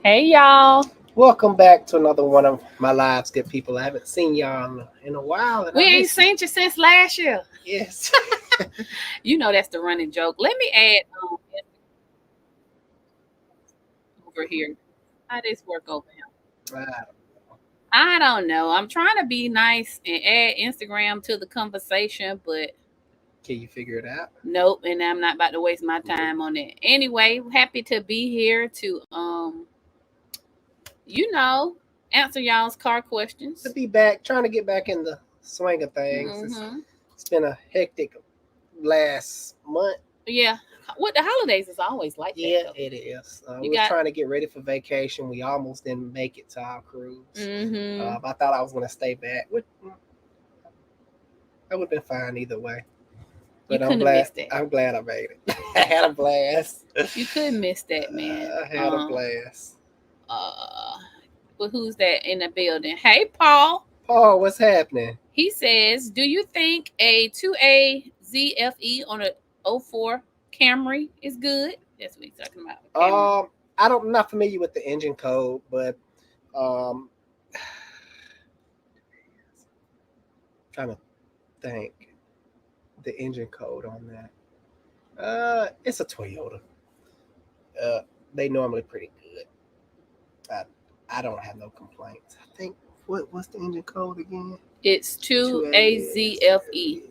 Hey y'all. Welcome back to another one of my lives, good people. I haven't seen y'all in a while, and We I ain't miss you. seen you since last year. Yes. You know that's the running joke. Let me add over here. How this work over here? Uh, I don't know. I'm trying to be nice and add Instagram to the conversation, but can you figure it out? nope, and I'm not about to waste my Nope. time on it. Anyway, happy to be here to you know, answer y'all's car To questions. be back, trying to get back in the swing of things. Mhm. It's been a hectic last month. Yeah. What the holidays is always like that Yeah, though. it is. We You was got trying to get ready for vacation. We almost didn't make it to our cruise. mhm. I thought I was going to stay back. I would have been fine either way. You But I'm couldn't have glad. missed that. I'm glad I made it. I had a blast. You couldn't miss that, man. I had a blast. Uh, but who's that in the building? Hey, Paul. Paul, what's happening? He says, "Do you think a 2A ZFE on a '04 Camry is good?" That's what he's talking about. Camry. Um, I'm not familiar with the engine code, but um, trying to think the engine code on that. It's a Toyota. Uh, they normally pretty good. I don't have no complaints. I think what's the engine code again? It's Two 2A A. ZFE.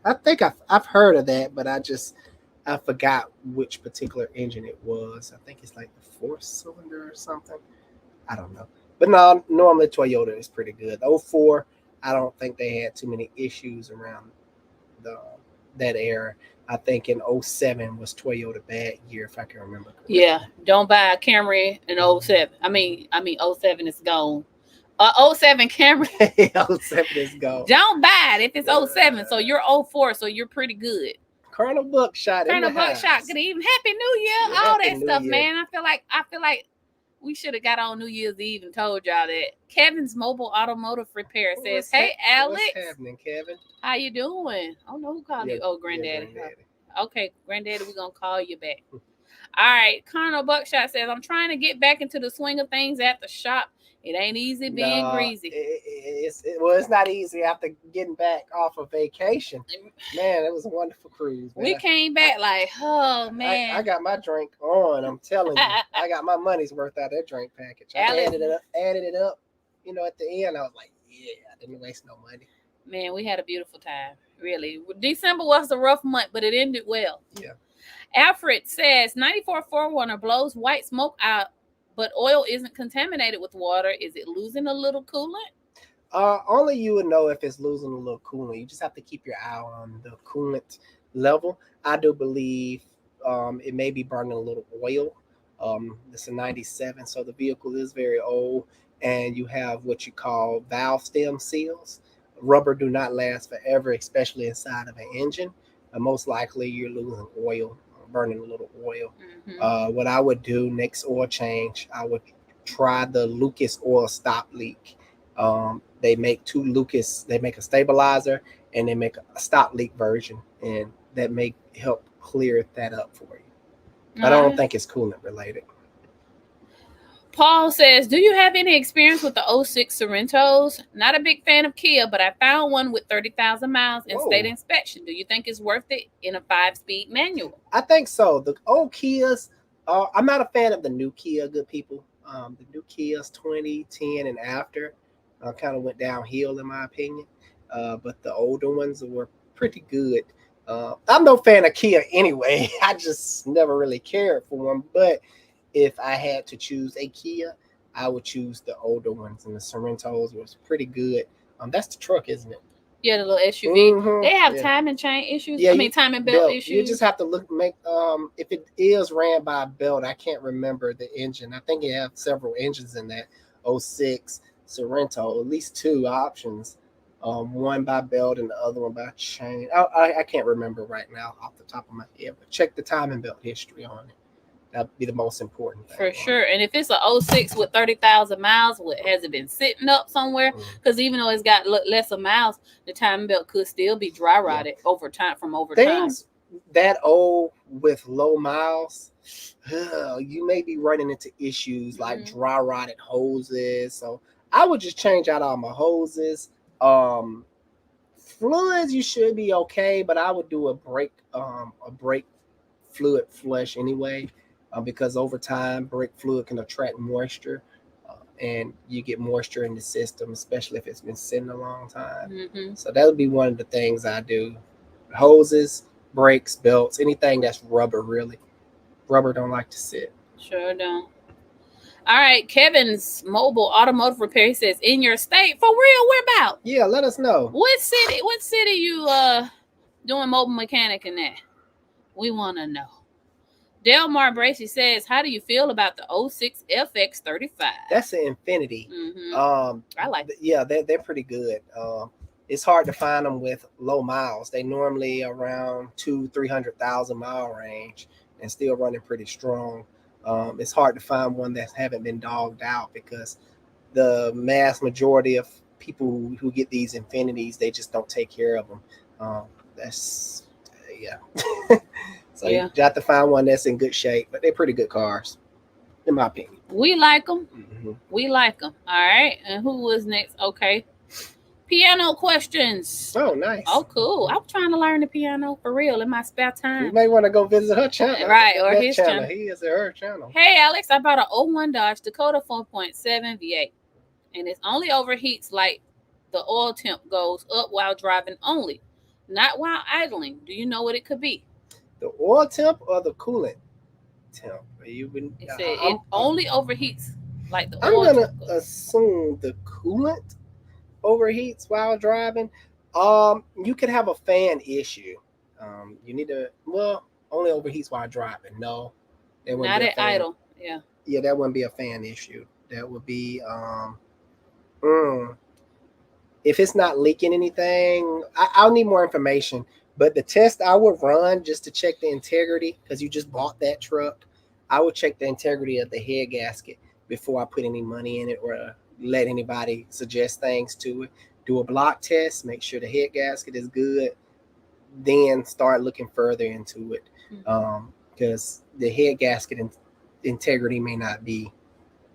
I think I've heard of that, but I forgot which particular engine it was. I think it's like the four cylinder or something. I don't know. But no, normally Toyota is pretty good. The '04, I don't think they had too many issues around the that era. I think in '07 was Toyota bad year, if I can remember Yeah, correctly. don't buy a Camry in '07. I mean '07 is gone. '07 Camry, '07 is gone. don't buy it if it's '07. So Uh, you're '04, so you're pretty good. Colonel Buckshot in Colonel the Buckshot, house. good evening, Happy New Year, all Happy that New stuff, Year. man. I feel like we should have got on New Year's Eve and told y'all that. Kevin's Mobile Automotive Repair says, "Hey, What's Alex, happening, Kevin? how you doing? I don't know who called Yeah, you. Oh, yeah, Granddaddy. granddaddy. Okay, Granddaddy, we're gonna call you back. All right, Colonel Buckshot says, I'm trying to get back into the swing of things at the shop. It ain't easy being No, greasy. it's not easy after getting back off of vacation. Man, it was a wonderful cruise, man. We came back like, oh I man. got my drink on. I'm telling you, I got my money's worth out of that drink package. I Alex, added it up. At the end, I was like, yeah, I didn't waste no money. man, we had a beautiful time. Really. December was a rough month, but it ended well. Yeah. Alfred says 94 4runner blows white smoke out, but oil isn't contaminated with water. Is it losing a little coolant? Only you would know if it's losing a little coolant. You just have to keep your eye on the coolant level. I do believe it may be burning a little oil. It's a '97, so the vehicle is very old, and you have what you call valve stem seals. Rubber do not last forever, especially inside of an engine. Most likely, you're losing oil, burning a little oil. Mm-hmm. What I would do next oil change, I would try the Lucas oil stop leak. They make a stabilizer and they make a stop leak version, and that may help clear that up for you. But I don't think it's coolant related. Paul says, do you have any experience with the '06 Sorrentos? Not a big fan of Kia, but I found one with 30,000 miles and Whoa. state inspection. Do you think it's worth it in a 5-speed manual? I think so. The old Kias, I'm not a fan of the new Kia, good people. The new Kias 2010 and after kind of went downhill, in my opinion. But the older ones were pretty good. I'm no fan of Kia anyway. I just never really cared for them. But if I had to choose a Kia, I would choose the older ones, and the Sorrentos was pretty good. That's the truck, isn't it? Yeah, the little SUV. Mm-hmm. They have Yeah. time and chain issues. Yeah, Time and belt You issues. just have to make if it is ran by a belt. I can't remember the engine. I think it have several engines in that '06 Sorrento, at least two options. One by belt and the other one by chain. I can't remember right now off the top of my head, but check the time and belt history on it. That'd be the most important thing. For sure. And if it's a '06 with 30,000 miles, what has it been sitting up somewhere? Because even though it's got lesser miles, the timing belt could still be dry rotted over time. that old with low miles, you may be running into issues like dry rotted hoses. So I would just change out all my hoses. Fluids you should be okay, but I would do a brake fluid flush anyway, because over time brake fluid can attract moisture, and you get moisture in the system, especially if it's been sitting a long time. So that would be one of the things I do: hoses, brakes, belts, anything that's rubber. Really, rubber don't like to sit. Sure don't. All right, Kevin's mobile automotive repair. He says, in your state, for real, where about? Yeah, let us know. What city you doing mobile mechanic in that? We want to know. Delmar Bracy says, how do you feel about the 06 FX35? That's an Infiniti. I like it. Yeah, they're pretty good. It's hard to find them with low miles. They normally around 300,000 mile range and still running pretty strong. It's hard to find one that haven't been dogged out, because the mass majority of people who get these Infinitis, they just don't take care of them. That's yeah. So you have to find one that's in good shape, but they're pretty good cars, in my opinion. We like them. We like them. All right. And who was next? Okay. Piano questions. Oh, nice. Oh, cool. I'm trying to learn the piano for real in my spare time. You may want to go visit her channel. Right, or his channel. He is at her channel. Hey, Alex, I bought an 01 Dodge Dakota 4.7 V8, and it only overheats like the oil temp goes up while driving only, not while idling. Do you know what it could be? The oil temp or the coolant temp? It said it only overheats like the oil temp. I'm going to assume the coolant overheats while driving. You could have a fan issue. You need to, only overheats while driving. No, not at idle. Yeah, that wouldn't be a fan issue. That would be if it's not leaking anything. I'll need more information. But the test I would run just to check the integrity, because you just bought that truck, I would check the integrity of the head gasket before I put any money in it or let anybody suggest things to it. Do a block test, make sure the head gasket is good, then start looking further into it, because the head gasket integrity may not be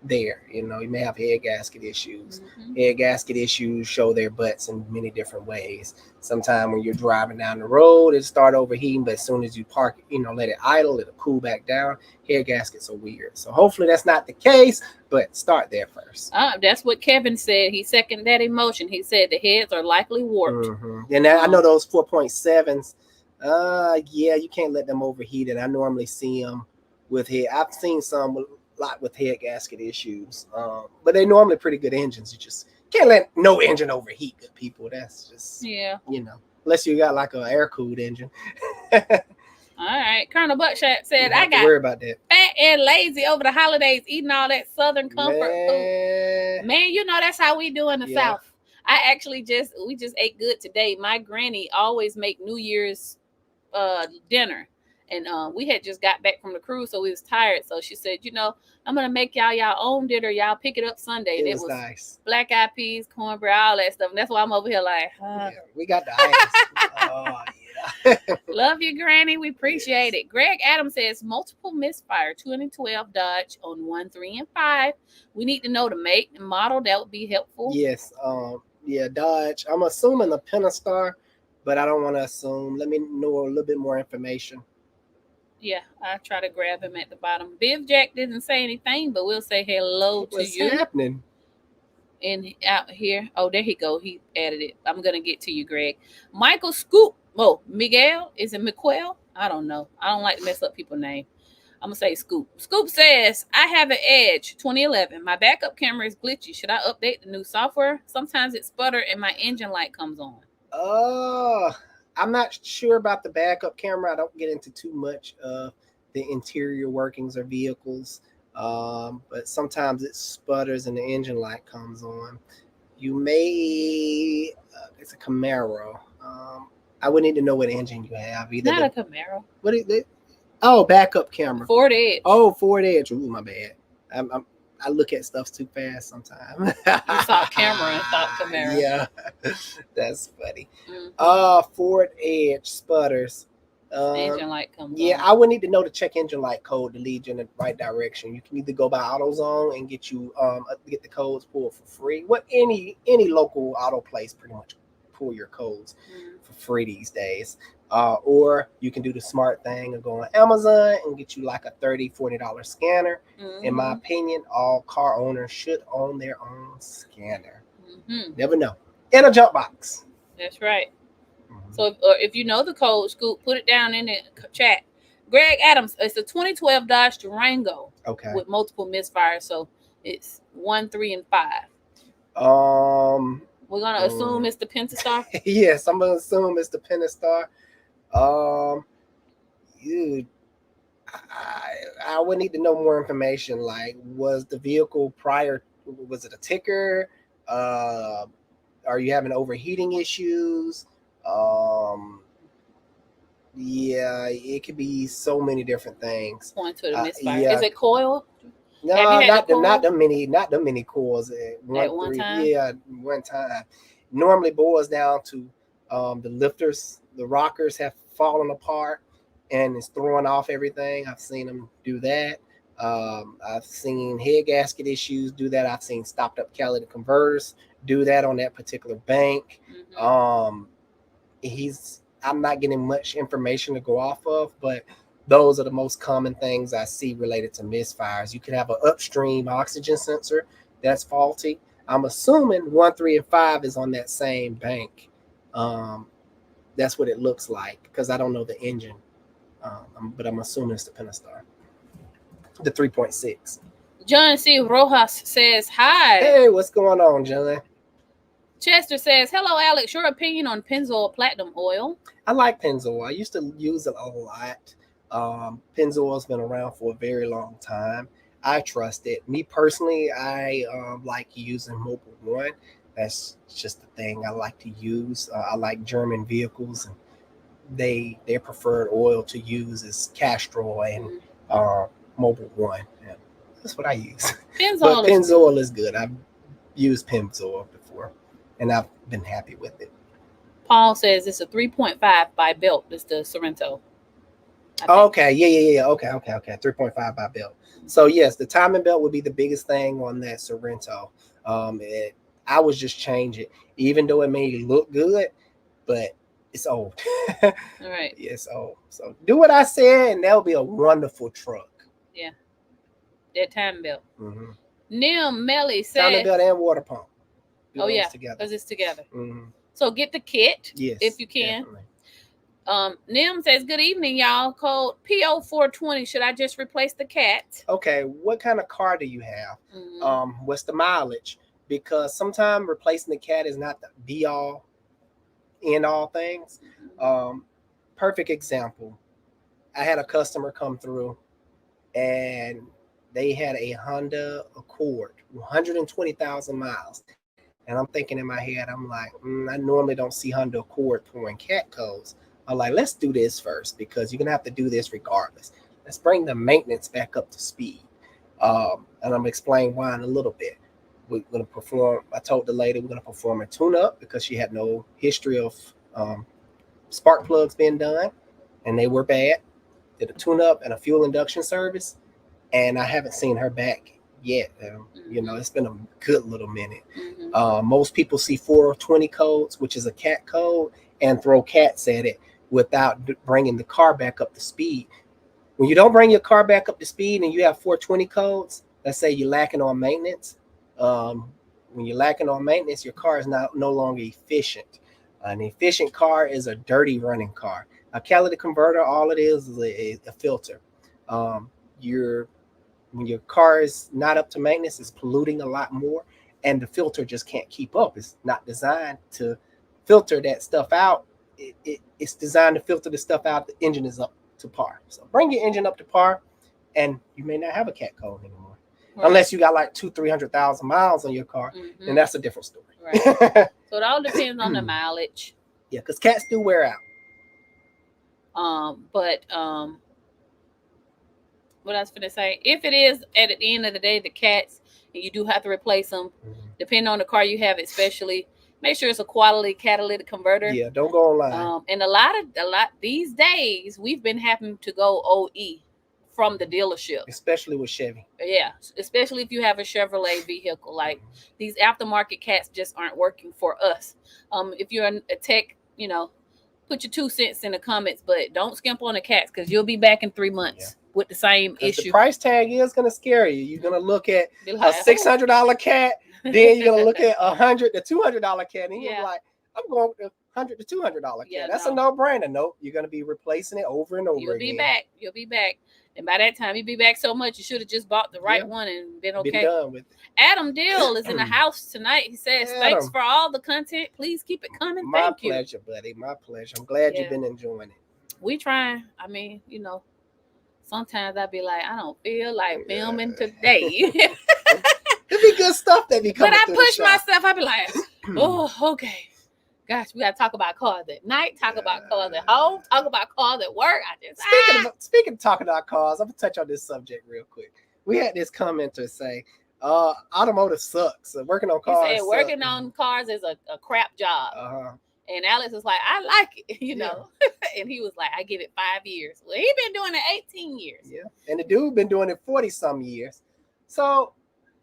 there. You may have head gasket issues. Head gasket issues show their butts in many different ways. Sometimes when you're driving down the road, it start overheating, but as soon as you park it, let it idle, it'll cool back down. Head gaskets are weird. So hopefully that's not the case, but start there first. That's what Kevin said. He seconded that emotion. He said the heads are likely warped. And I know those 4.7s, yeah, you can't let them overheat it. I normally see them with head. I've seen some lot with head gasket issues, but they're normally pretty good engines. You just can't let no engine overheat, good people. That's just unless you got like an air cooled engine. All right, Colonel Buckshot said, I got worry about that. Fat and lazy over the holidays, eating all that Southern comfort food. Man, that's how we do in the South. I actually we just ate good today. My granny always make New Year's dinner. And we had just got back from the cruise, so we was tired. So she said, I'm going to make y'all own dinner. Y'all pick it up Sunday. It was nice. Black eyed peas, cornbread, all that stuff. And that's why I'm over here like, we got the ice. Oh, yeah. Love you, Granny. We appreciate it. Greg Adams says, multiple misfire 2012 Dodge on 1, 3, and 5. We need to know the make and model. That would be helpful. Yes. Dodge. I'm assuming the Pentastar, but I don't want to assume. Let me know a little bit more information. Yeah, I try to grab him at the bottom. Biv Jack didn't say anything, but we'll say hello to you. What's happening? And out here. Oh, there he go. He added it. I'm going to get to you, Greg. Michael Scoop. Oh, Miguel. Is it McQuell? I don't know. I don't like to mess up people's name. I'm going to say Scoop. Scoop says, I have an Edge 2011. My backup camera is glitchy. Should I update the new software? Sometimes it sputters and my engine light comes on. I'm not sure about the backup camera. I don't get into too much of the interior workings of vehicles, but sometimes it sputters and the engine light comes on. You may, it's a Camaro. I would need to know what engine you have. Either not a Camaro. What is it? Oh, backup camera. Ford Edge. Oh, Ford Edge. Ooh, my bad. I look at stuff too fast sometimes. You saw camera and thought Camaro. Yeah, that's funny. Ford Edge sputters. Engine light comes Yeah, on. I would need to know the check engine light code to lead you in the right direction. You can either go by AutoZone and get the codes pulled for free. What any local auto place pretty much pull your codes for free these days. Or you can do the smart thing and go on Amazon and get you like a $30-$40 scanner. In my opinion, all car owners should own their own scanner. Never know. In a junk box. That's right. So if you know the code, Scoop, put it down in the chat. Greg Adams, it's a 2012 Dodge Durango. Okay. With multiple misfires, so it's 1, 3, and 5. We're gonna assume it's the Pentastar. Yes, I'm gonna assume it's the Pentastar. I would need to know more information. Like, was the vehicle prior? Was it a ticker? Are you having overheating issues? Yeah, it could be so many different things. Point to the misfire. Is it coil? No, not the mini coils at one time. Yeah, one time. Normally boils down to the lifters, the rockers have fallen apart and it's throwing off everything. I've seen them do that. I've seen head gasket issues do that. I've seen stopped up catalytic converters do that on that particular bank. I'm not getting much information to go off of, but those are the most common things I see related to misfires. You could have an upstream oxygen sensor that's faulty. I'm assuming 1, 3, and 5 is on that same bank. That's what it looks like because I don't know the engine, but I'm assuming it's the Pentastar, the 3.6. John C. Rojas says, hi. Hey, what's going on, John? Chester says, hello, Alex. Your opinion on Pennzoil Platinum Oil? I like Pennzoil. I used to use it a lot. Pennzoil has been around for a very long time. I trust it. Me personally, I like using Mobile One. That's just the thing I like to use. I like German vehicles, and their preferred oil to use is Castrol and Mobile One. Yeah, that's what I use. But Pennzoil is good. I've used Pennzoil before, and I've been happy with it. Paul says it's a 3.5 by belt. It's the Sorrento. Okay, yeah. Okay. 3.5 by belt. So yes, the timing belt would be the biggest thing on that Sorrento. I would just change it, even though it may look good, but it's old. All right. Yeah, it's old. So do what I said, and that'll be a wonderful truck. Yeah, that timing belt. Nim Melly said timing belt and water pump. because it's together. So get the kit if you can. Definitely. Nim says, good evening, y'all. Code PO420. Should I just replace the cat? Okay, what kind of car do you have? What's the mileage? Because sometimes replacing the cat is not the be all end all things. Perfect example. I had a customer come through and they had a Honda Accord, 120,000 miles. And I'm thinking in my head, I'm like, I normally don't see Honda Accord pouring cat codes. I'm like, let's do this first because you're going to have to do this regardless. Let's bring the maintenance back up to speed. And I'm going to explain why in a little bit. We're going to perform, I told the lady we're going to perform a tune-up because she had no history of spark plugs being done, and they were bad. Did a tune-up and a fuel induction service, and I haven't seen her back yet. It's been a good little minute. Most people see 420 codes, which is a cat code, and throw cats at it without bringing the car back up to speed. When you don't bring your car back up to speed and you have 420 codes, let's say you're lacking on maintenance. When you're lacking on maintenance, your car is no longer efficient. An efficient car is a dirty running car. A catalytic converter, all it is a filter. When your car is not up to maintenance, it's polluting a lot more, and the filter just can't keep up. It's not designed to filter that stuff out. It's designed to filter the stuff out. The engine is up to par. So bring your engine up to par, and you may not have a cat code anymore. Right. Unless you got like 200,000-300,000 miles on your car, then that's a different story. Right. So it all depends on the mileage. Yeah, because cats do wear out. But what I was going to say, if it is at the end of the day the cats, and you do have to replace them, depending on the car you have, especially Make sure it's a quality catalytic converter. Yeah, don't go online. And a lot these days we've been having to go OE from the dealership, especially with Chevy. Yeah, especially if you have a Chevrolet vehicle. Like these aftermarket cats just aren't working for us. If you're a tech, put your 2 cents in the comments, but don't skimp on the cats because you'll be back in 3 months with the same issue. The price tag is gonna scare you. You're gonna look at a $600 cat, then you're gonna look at $100 to $200 cat, and you're like, I'm going with $100 to $200 cat. That's a no-brainer. Nope, you're gonna be replacing it over and over again. You'll be back. And by that time, you'll be back so much, you should have just bought the right one and been okay. Been done with it. Adam Dill is in the house tonight. He says, thanks for all the content. Please keep it coming. Thank you. My pleasure, buddy. My pleasure. I'm glad you've been enjoying it. We trying. I mean, sometimes I be like, I don't feel like filming today. It'd be good stuff that be coming. But I push myself. I be like, oh, okay. Gosh, we gotta talk about cars at night, talk about cars at home, talk about cars at work. Speaking of talking about cars, I'm gonna touch on this subject real quick. We had this commenter say, automotive sucks. Working on cars. He said working on cars is a crap job. And Alex was like, I like it, and he was like, I give it 5 years. Well, he been doing it 18 years. Yeah. And the dude been doing it 40 some years. So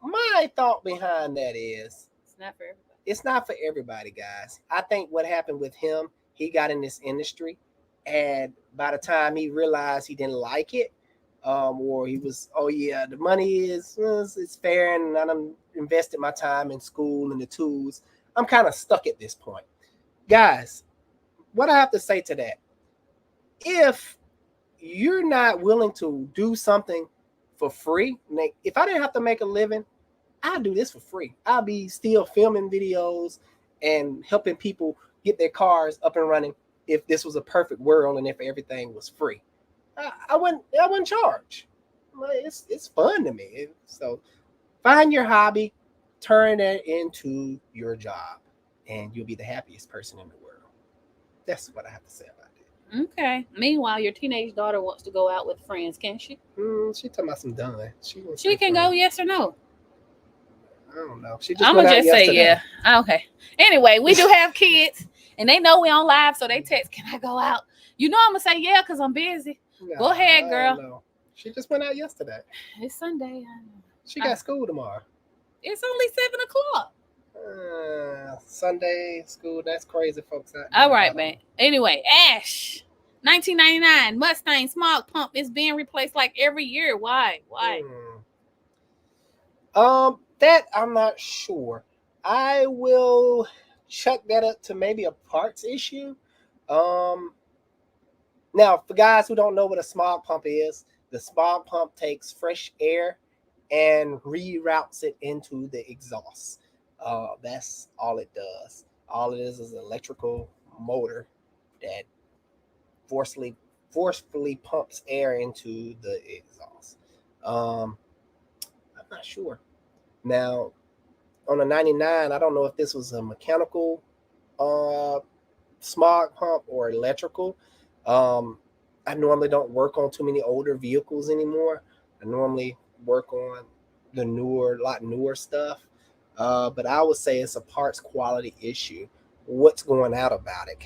my thought behind that is it's not for everybody. It's not for everybody, guys. I think what happened with him, he got in this industry, and by the time he realized he didn't like it, or he was, the money it's fair, and I done invested my time in school and the tools. I'm kind of stuck at this point. Guys, what I have to say to that, if you're not willing to do something for free, if I didn't have to make a living, I'll do this for free. I'll be still filming videos and helping people get their cars up and running if this was a perfect world and if everything was free. I wouldn't charge. It's fun to me. So find your hobby, turn it into your job, and you'll be the happiest person in the world. That's what I have to say about it. Okay. Meanwhile, your teenage daughter wants to go out with friends, can't she? She talking about some done. She can go, yes or no? I don't know. I'm gonna just say yeah. Okay. Anyway, we do have kids, and they know we on live, so they text, "Can I go out?" I'm gonna say yeah because I'm busy. No, go ahead, girl. She just went out yesterday. It's Sunday. She got school tomorrow. It's only 7 o'clock. Sunday school. That's crazy, folks. All right, man. Anyway, Ash, 1999 Mustang smog pump is being replaced like every year. Why? That I'm not sure. I will chuck that up to maybe a parts issue. Now, for guys who don't know what a smog pump is, the smog pump takes fresh air and reroutes it into the exhaust. That's all it does. All it is an electrical motor that forcefully pumps air into the exhaust. I'm not sure. Now, on a 99, I don't know if this was a mechanical smog pump or electrical. I normally don't work on too many older vehicles anymore. I normally work on the lot newer stuff. But I would say it's a parts quality issue. What's going out about it?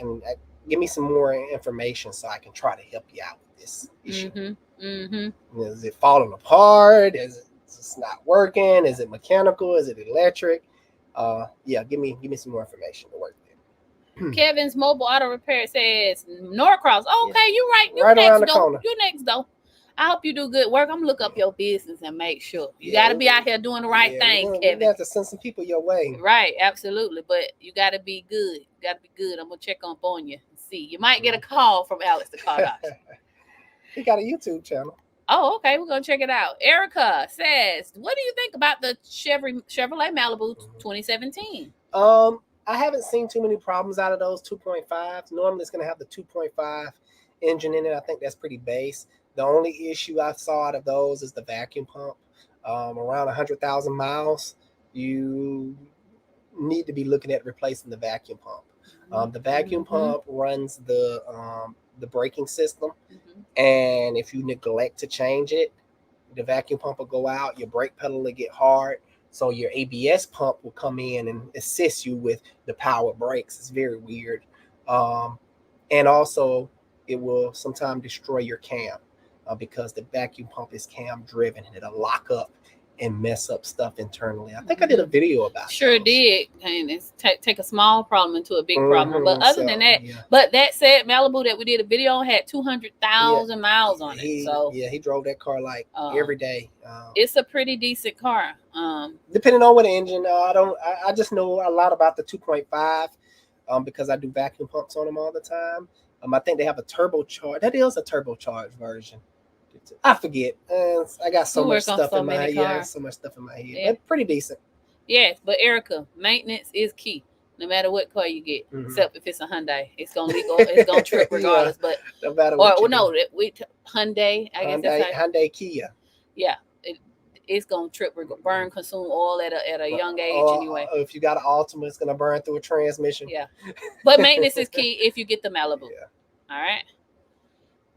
Give me some more information so I can try to help you out with this issue. Is it falling apart? Is it just not working? Is it mechanical? Is it electric? Give me some more information to work with. Kevin's Mobile Auto Repair says Norcross. Okay, you're right. You right next around the though. corner. You next though. I hope you do good work. I'm gonna look up your business and make sure. You gotta be out here doing the right thing, Kevin. We have to send some people your way. Right, absolutely. But you gotta be good. I'm gonna check up on you and see. You might get a call from Alex the car doctor. He got a YouTube channel. Oh, okay. We're gonna check it out. Erica says, "What do you think about the Chevrolet Malibu 2017?" I haven't seen too many problems out of those 2.5s. Normally, it's gonna have the 2.5 engine in it. I think that's pretty base. The only issue I saw out of those is the vacuum pump. Around 100,000 miles, you need to be looking at replacing the vacuum pump. The vacuum pump runs the braking system, and if you neglect to change it, the vacuum pump will go out. Your brake pedal will get hard. So your ABS pump will come in and assist you with the power brakes. It's very weird. And also, it will sometimes destroy your cam because the vacuum pump is cam driven and it'll lock up and mess up stuff internally. I think I did a video about Sure those. did, and it's take a small problem into a big problem. But other than that, but that said, Malibu that we did a video on had 200,000 miles on it. So he drove that car like every day. It's a pretty decent car. Depending on what engine, I just know a lot about the 2.5 because I do vacuum pumps on them all the time. I think they have a turbocharged. That is a turbocharged version. I forget. I got so much stuff in my head. Yeah, so much stuff in my head. Yeah. But pretty decent. Yes, but Erica, maintenance is key. No matter what car you get, except if it's a Hyundai, it's gonna trip regardless. But no matter what. Hyundai. I guess that's Hyundai Kia. Yeah, it's gonna trip, burn, consume oil at a young age anyway. If you got an Altima, it's gonna burn through a transmission. Yeah, but maintenance is key if you get the Malibu. Yeah. All right.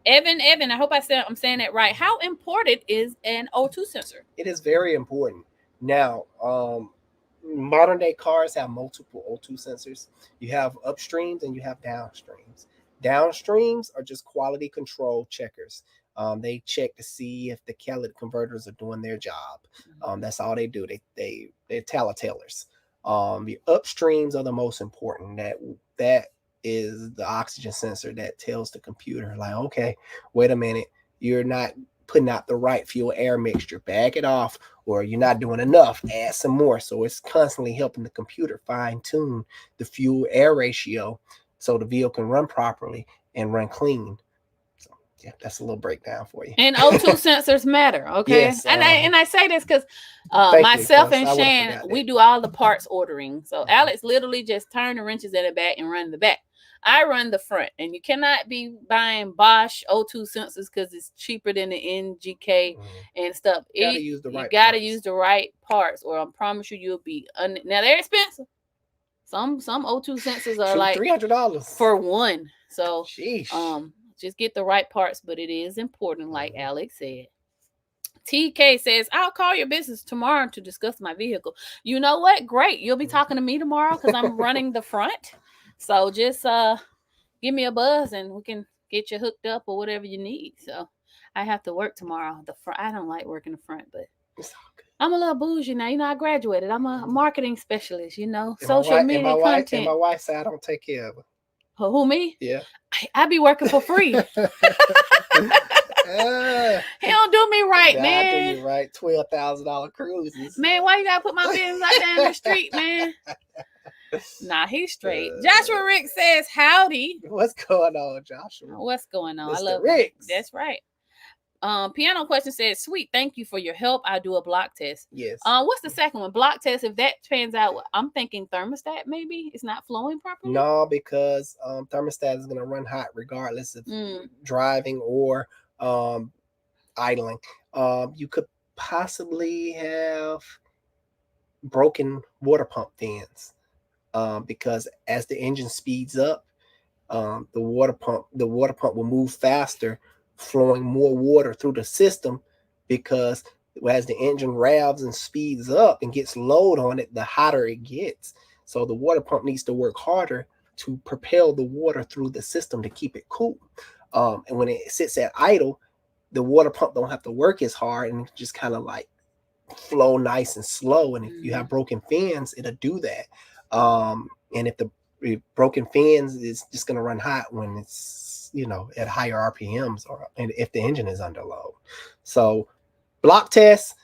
Evan, I hope I'm saying that right. How important is an O2 sensor? It is very important. Now, modern day cars have multiple O2 sensors. You have upstreams and you have downstreams. Downstreams are just quality control checkers. They check to see if the catalytic converters are doing their job. That's all they do. They're telltales. The upstreams are the most important. That is the oxygen sensor that tells the computer, like, okay, wait a minute, you're not putting out the right fuel air mixture, back it off, or you're not doing enough, add some more. So it's constantly helping the computer fine tune the fuel air ratio so the vehicle can run properly and run clean. So yeah, that's a little breakdown for you. And O2 sensors matter, okay? Yes, and I say this because myself and Shan, we do all the parts ordering. So Alex literally just turn the wrenches in the back and run the back. I run the front, and you cannot be buying Bosch O2 sensors because it's cheaper than the NGK and stuff. You gotta use the right parts, or I promise you'll be now they're expensive. Some O2 sensors are like $300 for one. So sheesh. Just get the right parts, but it is important, like Alex said. TK says, I'll call your business tomorrow to discuss my vehicle. You know what? Great. You'll be talking to me tomorrow because I'm running the front. So just give me a buzz and we can get you hooked up or whatever you need. So I have to work tomorrow. The front. I don't like working the front, but I'm a little bougie now. You know, I graduated. I'm a marketing specialist, social media content. And my wife said I don't take care of her. Who, me? Yeah. I be working for free. He don't do me right, man. I do you right. $12,000 cruises. Man, why you gotta put my business out there in the street, man? Nah, he's straight. Joshua Rick says, howdy. What's going on, Joshua? What's going on? Mr. I love Ricks. That's right. Piano question says, sweet, thank you for your help. I do a block test. Yes. What's the second one? Block test. If that pans out, I'm thinking thermostat maybe. It's not flowing properly. No, because thermostat is going to run hot regardless of driving or idling. You could possibly have broken water pump fins because as the engine speeds up, the water pump will move faster, flowing more water through the system, because as the engine revs and speeds up and gets load on it, the hotter it gets. So the water pump needs to work harder to propel the water through the system to keep it cool. And when it sits at idle, the water pump don't have to work as hard and just kind of like flow nice and slow. And if you have broken fins, it'll do that. And if the broken fins is just going to run hot when it's at higher RPMs, and if the engine is under load. So block test,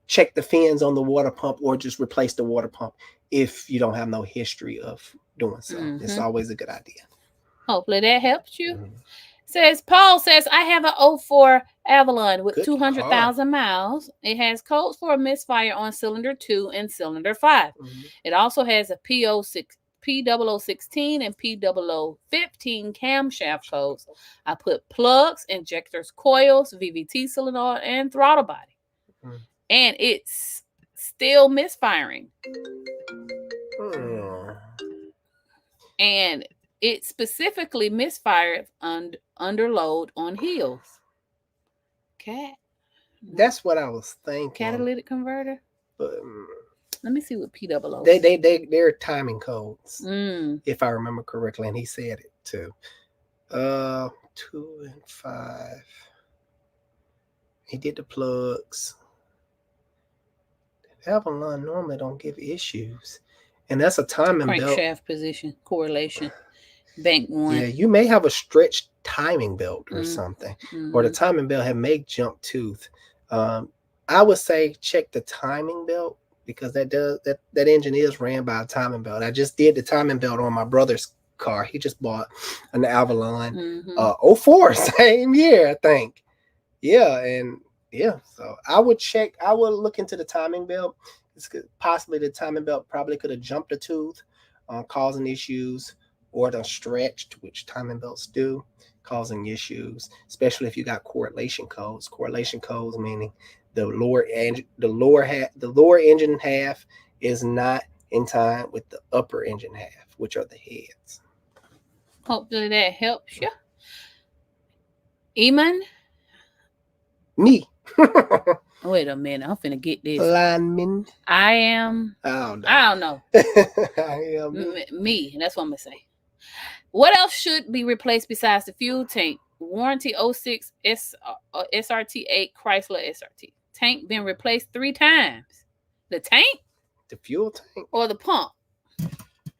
check the fins on the water pump, or just replace the water pump if you don't have no history of doing so. It's always a good idea. Hopefully that helps you. Paul says, I have an 04 Avalon with 200,000 miles. It has codes for a misfire on cylinder 2 and cylinder 5. It also has a P0016 and P0015 camshaft codes. I put plugs, injectors, coils, VVT solenoid, and throttle body. And it's still misfiring. And it specifically misfired under load on hills. That's what I was thinking. Catalytic converter? But let me see what PWO. They're timing codes, if I remember correctly, and he said it too. 2 and 5. He did the plugs. Avalon normally don't give issues, and that's a timing belt. Crankshaft position correlation. Bank 1. Yeah, you may have a stretched timing belt or something, or the timing belt have made jump tooth. I would say check the timing belt, because that engine is ran by a timing belt. I just did the timing belt on my brother's car. He just bought an Avalon 04, same year, I think. Yeah, and yeah, so I would look into the timing belt. It's possibly the timing belt probably could have jumped a tooth, causing issues, or the stretched, which timing belts do, causing issues, especially if you got correlation codes. Correlation codes meaning the lower engine half is not in time with the upper engine half, which are the heads. Hopefully that helps you. Eamon? Me. Wait a minute, I'm finna get this. Lineman. I am. I don't know. I am me. That's what I'm gonna say. What else should be replaced besides the fuel tank? Warranty 06 SRT8 Chrysler SRT. Tank been replaced 3 times. The tank? The fuel tank? Or the pump?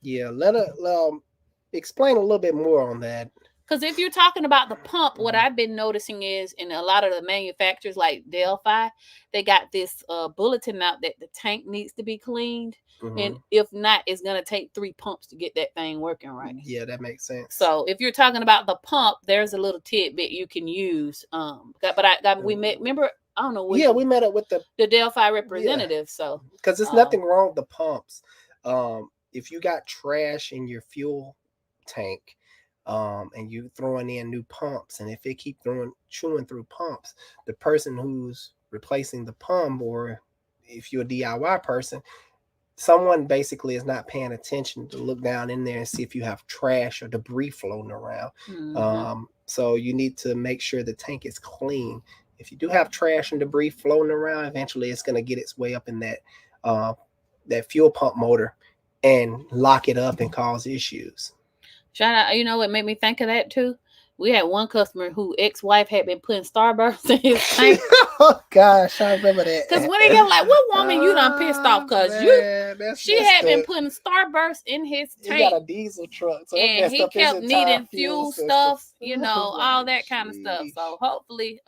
Yeah, let explain a little bit more on that. Because if you're talking about the pump, what I've been noticing is in a lot of the manufacturers like Delphi, they got this bulletin out that the tank needs to be cleaned. And if not, it's going to take 3 pumps to get that thing working right. Yeah, that makes sense. So if you're talking about the pump, there's a little tidbit you can use. But we met, remember, I don't know. We met up with the Delphi representative. Yeah. So because there's nothing wrong with the pumps. If you got trash in your fuel tank, and you throwing in new pumps, and if it keep chewing through pumps, the person who's replacing the pump, or if you're a DIY person, someone basically is not paying attention to look down in there and see if you have trash or debris floating around. So you need to make sure the tank is clean. If you do have trash and debris floating around, eventually it's going to get its way up in that fuel pump motor and lock it up and cause issues. Shout out, you know what made me think of that too? We had one customer who ex-wife had been putting Starburst in his tank. Oh gosh, I remember that. Because when they go like, what woman you done pissed off? Because she had been putting Starburst in his tank. He got a diesel truck, so and he kept needing fuel stuff, all that kind of stuff. So hopefully,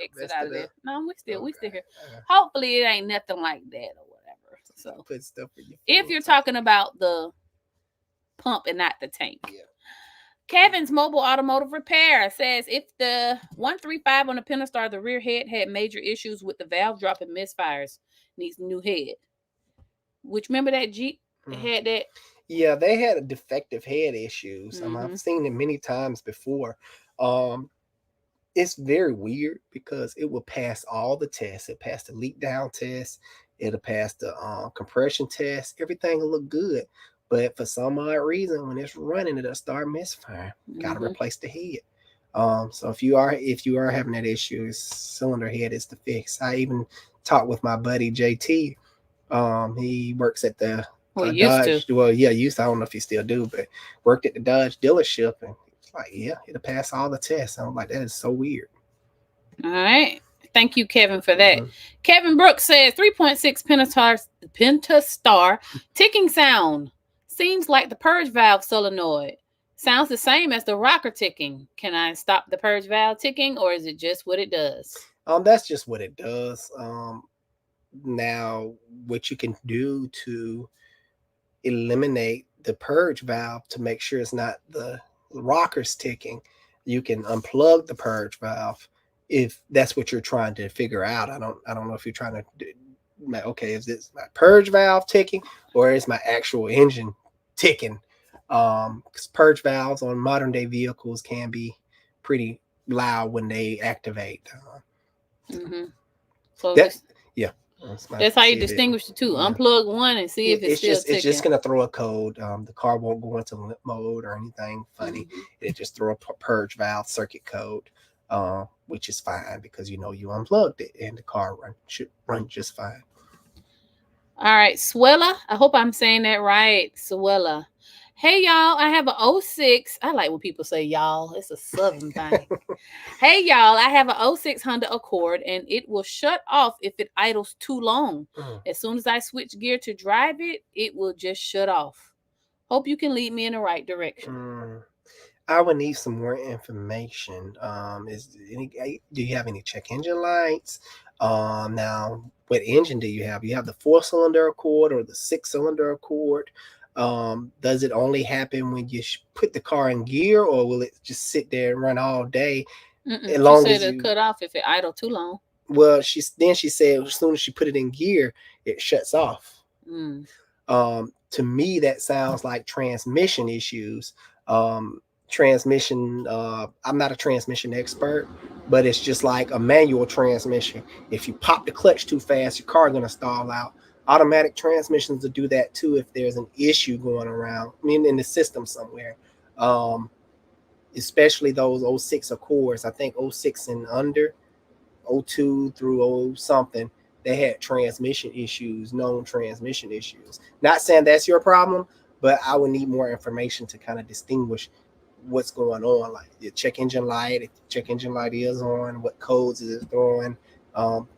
exit out of there. No, we still here. Hopefully, it ain't nothing like that or whatever. So put stuff in your if you're talking about the pump and not the tank. Yeah. Kevin's Mobile Automotive Repair says if the 135 on the Pentastar, the rear head had major issues with the valve drop and misfires, needs a new head. Which remember that Jeep had that? Yeah, they had a defective head issues. I've seen it many times before. It's very weird because it will pass all the tests. It passed the leak down test. It'll pass the compression test. Everything will look good. But for some odd reason, when it's running, it'll start misfiring. Got to replace the head. So if you are having that issue, cylinder head is the fix. I even talked with my buddy JT. He works at the Dodge. Used to. Well, yeah, used to. I don't know if he still do, but worked at the Dodge dealership, and it's like, yeah, it'll pass all the tests. I'm like, that is so weird. All right. Thank you, Kevin, for that. Kevin Brooks says 3.6 Pentastar ticking sound. Seems like the purge valve solenoid. Sounds the same as the rocker ticking. Can I stop the purge valve ticking, or is it just what it does? That's just what it does. Now, what you can do to eliminate the purge valve to make sure it's not the rockers ticking, you can unplug the purge valve if that's what you're trying to figure out. I don't know if you're trying to okay, is this my purge valve ticking or is my actual engine ticking? Because purge valves on modern day vehicles can be pretty loud when they activate. So that's how you distinguish the two. Unplug one and see if it's still ticking. It's just gonna throw a code. The car won't go into limp mode or anything funny. It just throw a purge valve circuit code, which is fine because you unplugged it and the car should run just fine. All right, Swella. I hope I'm saying that right. Swella. Hey y'all, I have a '06. I like when people say y'all. It's a southern thing. Hey y'all, I have a '06 Honda Accord and it will shut off if it idles too long. As soon as I switch gear to drive it, it will just shut off. Hope you can lead me in the right direction. I would need some more information. Do you have any check engine lights? Now, what engine do you have? You have the 4-cylinder Accord or the 6-cylinder Accord? Does it only happen when you put the car in gear, or will it just sit there and run all day as She long said as it you? cut off if it idle too long. Well, she said as soon as she put it in gear, it shuts off. Mm. To me, that sounds like transmission issues. Transmission, I'm not a transmission expert, but it's just like a manual transmission. If you pop the clutch too fast, your car going to stall out. Automatic transmissions will do that too if there's an issue going around, I mean, in the system somewhere. Um, Especially those '06 Accords, I think '06 and under, '02 through something, they had transmission issues, known transmission issues. Not saying that's your problem, but I would need more information to kind of distinguish what's going on. Like the check engine light, if the check engine light is on, what codes is it throwing,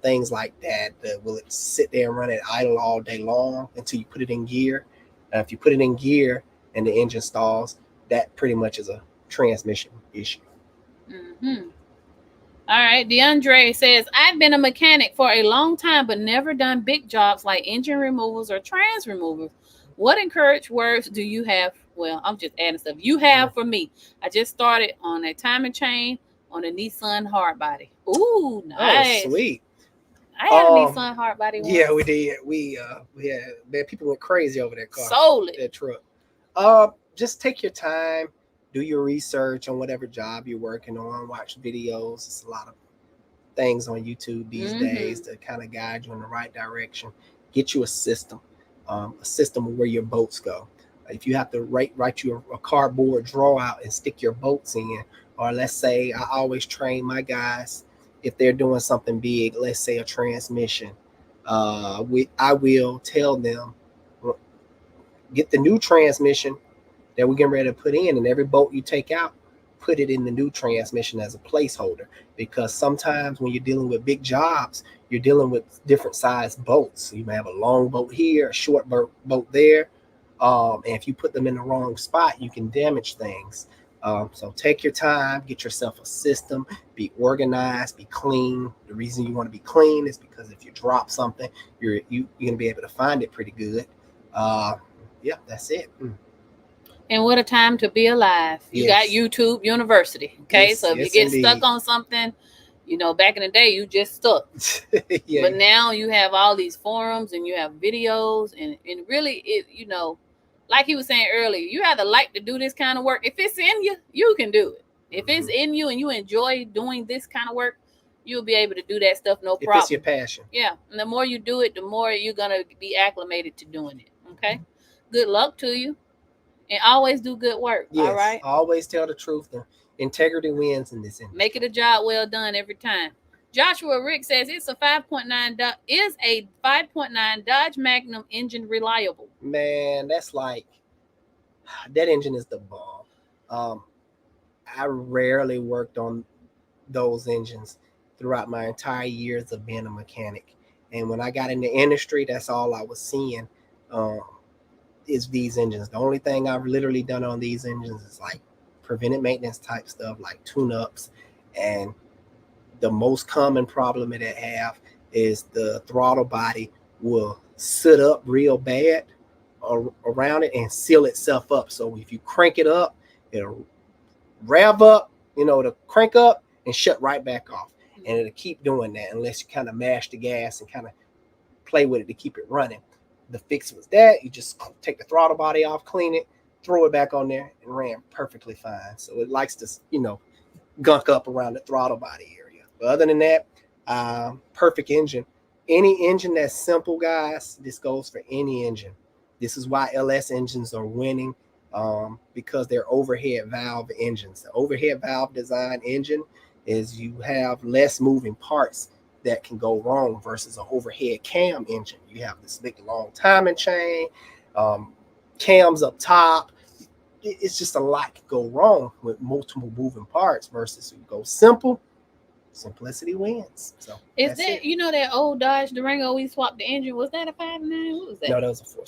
things like that. Will it sit there and run it idle all day long until you put it in gear? If you put it in gear and the engine stalls, that pretty much is a transmission issue. Mm-hmm. All right, DeAndre says, I've been a mechanic for a long time, but never done big jobs like engine removals or trans removals. What encouraged words do you have? Well, I'm just adding stuff. You have for me. I just started on a timing chain on a Nissan hardbody. Ooh, nice. Oh, sweet. I had a Nissan hardbody once. Yeah, we did. We had, man, people went crazy over that car. Sold it. That truck. Just take your time, do your research on whatever job you're working on, watch videos. It's a lot of things on YouTube these days to kind of guide you in the right direction. Get you a system where your boats go. If you have to write you a cardboard draw out and stick your boats in, or let's say I always train my guys if they're doing something big, let's say a transmission. I will tell them get the new transmission that we're getting ready to put in, and every bolt you take out, put it in the new transmission as a placeholder. Because sometimes when you're dealing with big jobs, you're dealing with different size bolts. So you may have a long bolt here, a short bolt there. And if you put them in the wrong spot, you can damage things. So take your time, get yourself a system, be organized, be clean. The reason you want to be clean is because if you drop something, you're going to be able to find it pretty good. Yeah, that's it. And what a time to be alive. You got YouTube University. Okay. Yes, so if you get stuck on something, back in the day, you just stuck. Yeah. But now you have all these forums and you have videos and really, like he was saying earlier, you have the like to do this kind of work. If it's in you, you can do it. If it's in you and you enjoy doing this kind of work, you'll be able to do that stuff no problem. If it's your passion. Yeah. And the more you do it, the more you're going to be acclimated to doing it. Okay. Good luck to you. And always do good work. Yes, all right. Always tell the truth. Integrity wins in this industry. Make it a job well done every time. Joshua Rick says it's a 5.9 is a 5.9 Dodge Magnum engine reliable. Man, that's like that engine is the bomb. I rarely worked on those engines throughout my entire years of being a mechanic. And when I got in the industry, that's all I was seeing. Is these engines. The only thing I've literally done on these engines is like preventive maintenance type stuff, like tune-ups. And the most common problem that it have is the throttle body will sit up real bad around it and seal itself up. So if you crank it up, it'll rev up, to crank up and shut right back off. And it'll keep doing that unless you kind of mash the gas and kind of play with it to keep it running. The fix was that you just take the throttle body off, clean it, throw it back on there, and ran perfectly fine. So it likes to, gunk up around the throttle body area. But other than that, perfect engine. Any engine that's simple, guys, this goes for any engine. This is why LS engines are winning, because they're overhead valve engines. The overhead valve design engine is you have less moving parts that can go wrong versus an overhead cam engine. You have this big long timing chain, cams up top. It's just a lot can go wrong with multiple moving parts versus you go simple. Simplicity wins. So is that that old Dodge Durango we swapped the engine? Was that a 5.9? What was that? No, that was a 4.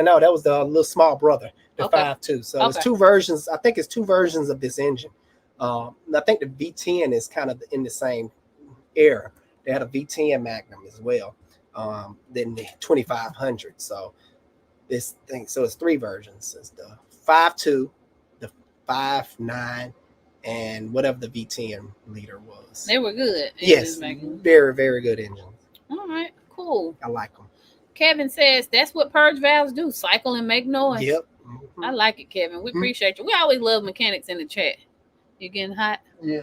No, that was the little small brother, the 5.2. So it's 2 versions. I think it's 2 versions of this engine. I think the V10 is kind of in the same era. They had a V10 Magnum as well. Then the 2500. So this thing. So it's 3 versions. It's the 5.2, the 5.9. And whatever the V10 liter was. They were good. Yes, very, very good engines. All right, cool. I like them. Kevin says, that's what purge valves do, cycle and make noise. Yep. Mm-hmm. I like it, Kevin. We appreciate you. We always love mechanics in the chat. You getting hot? Yeah.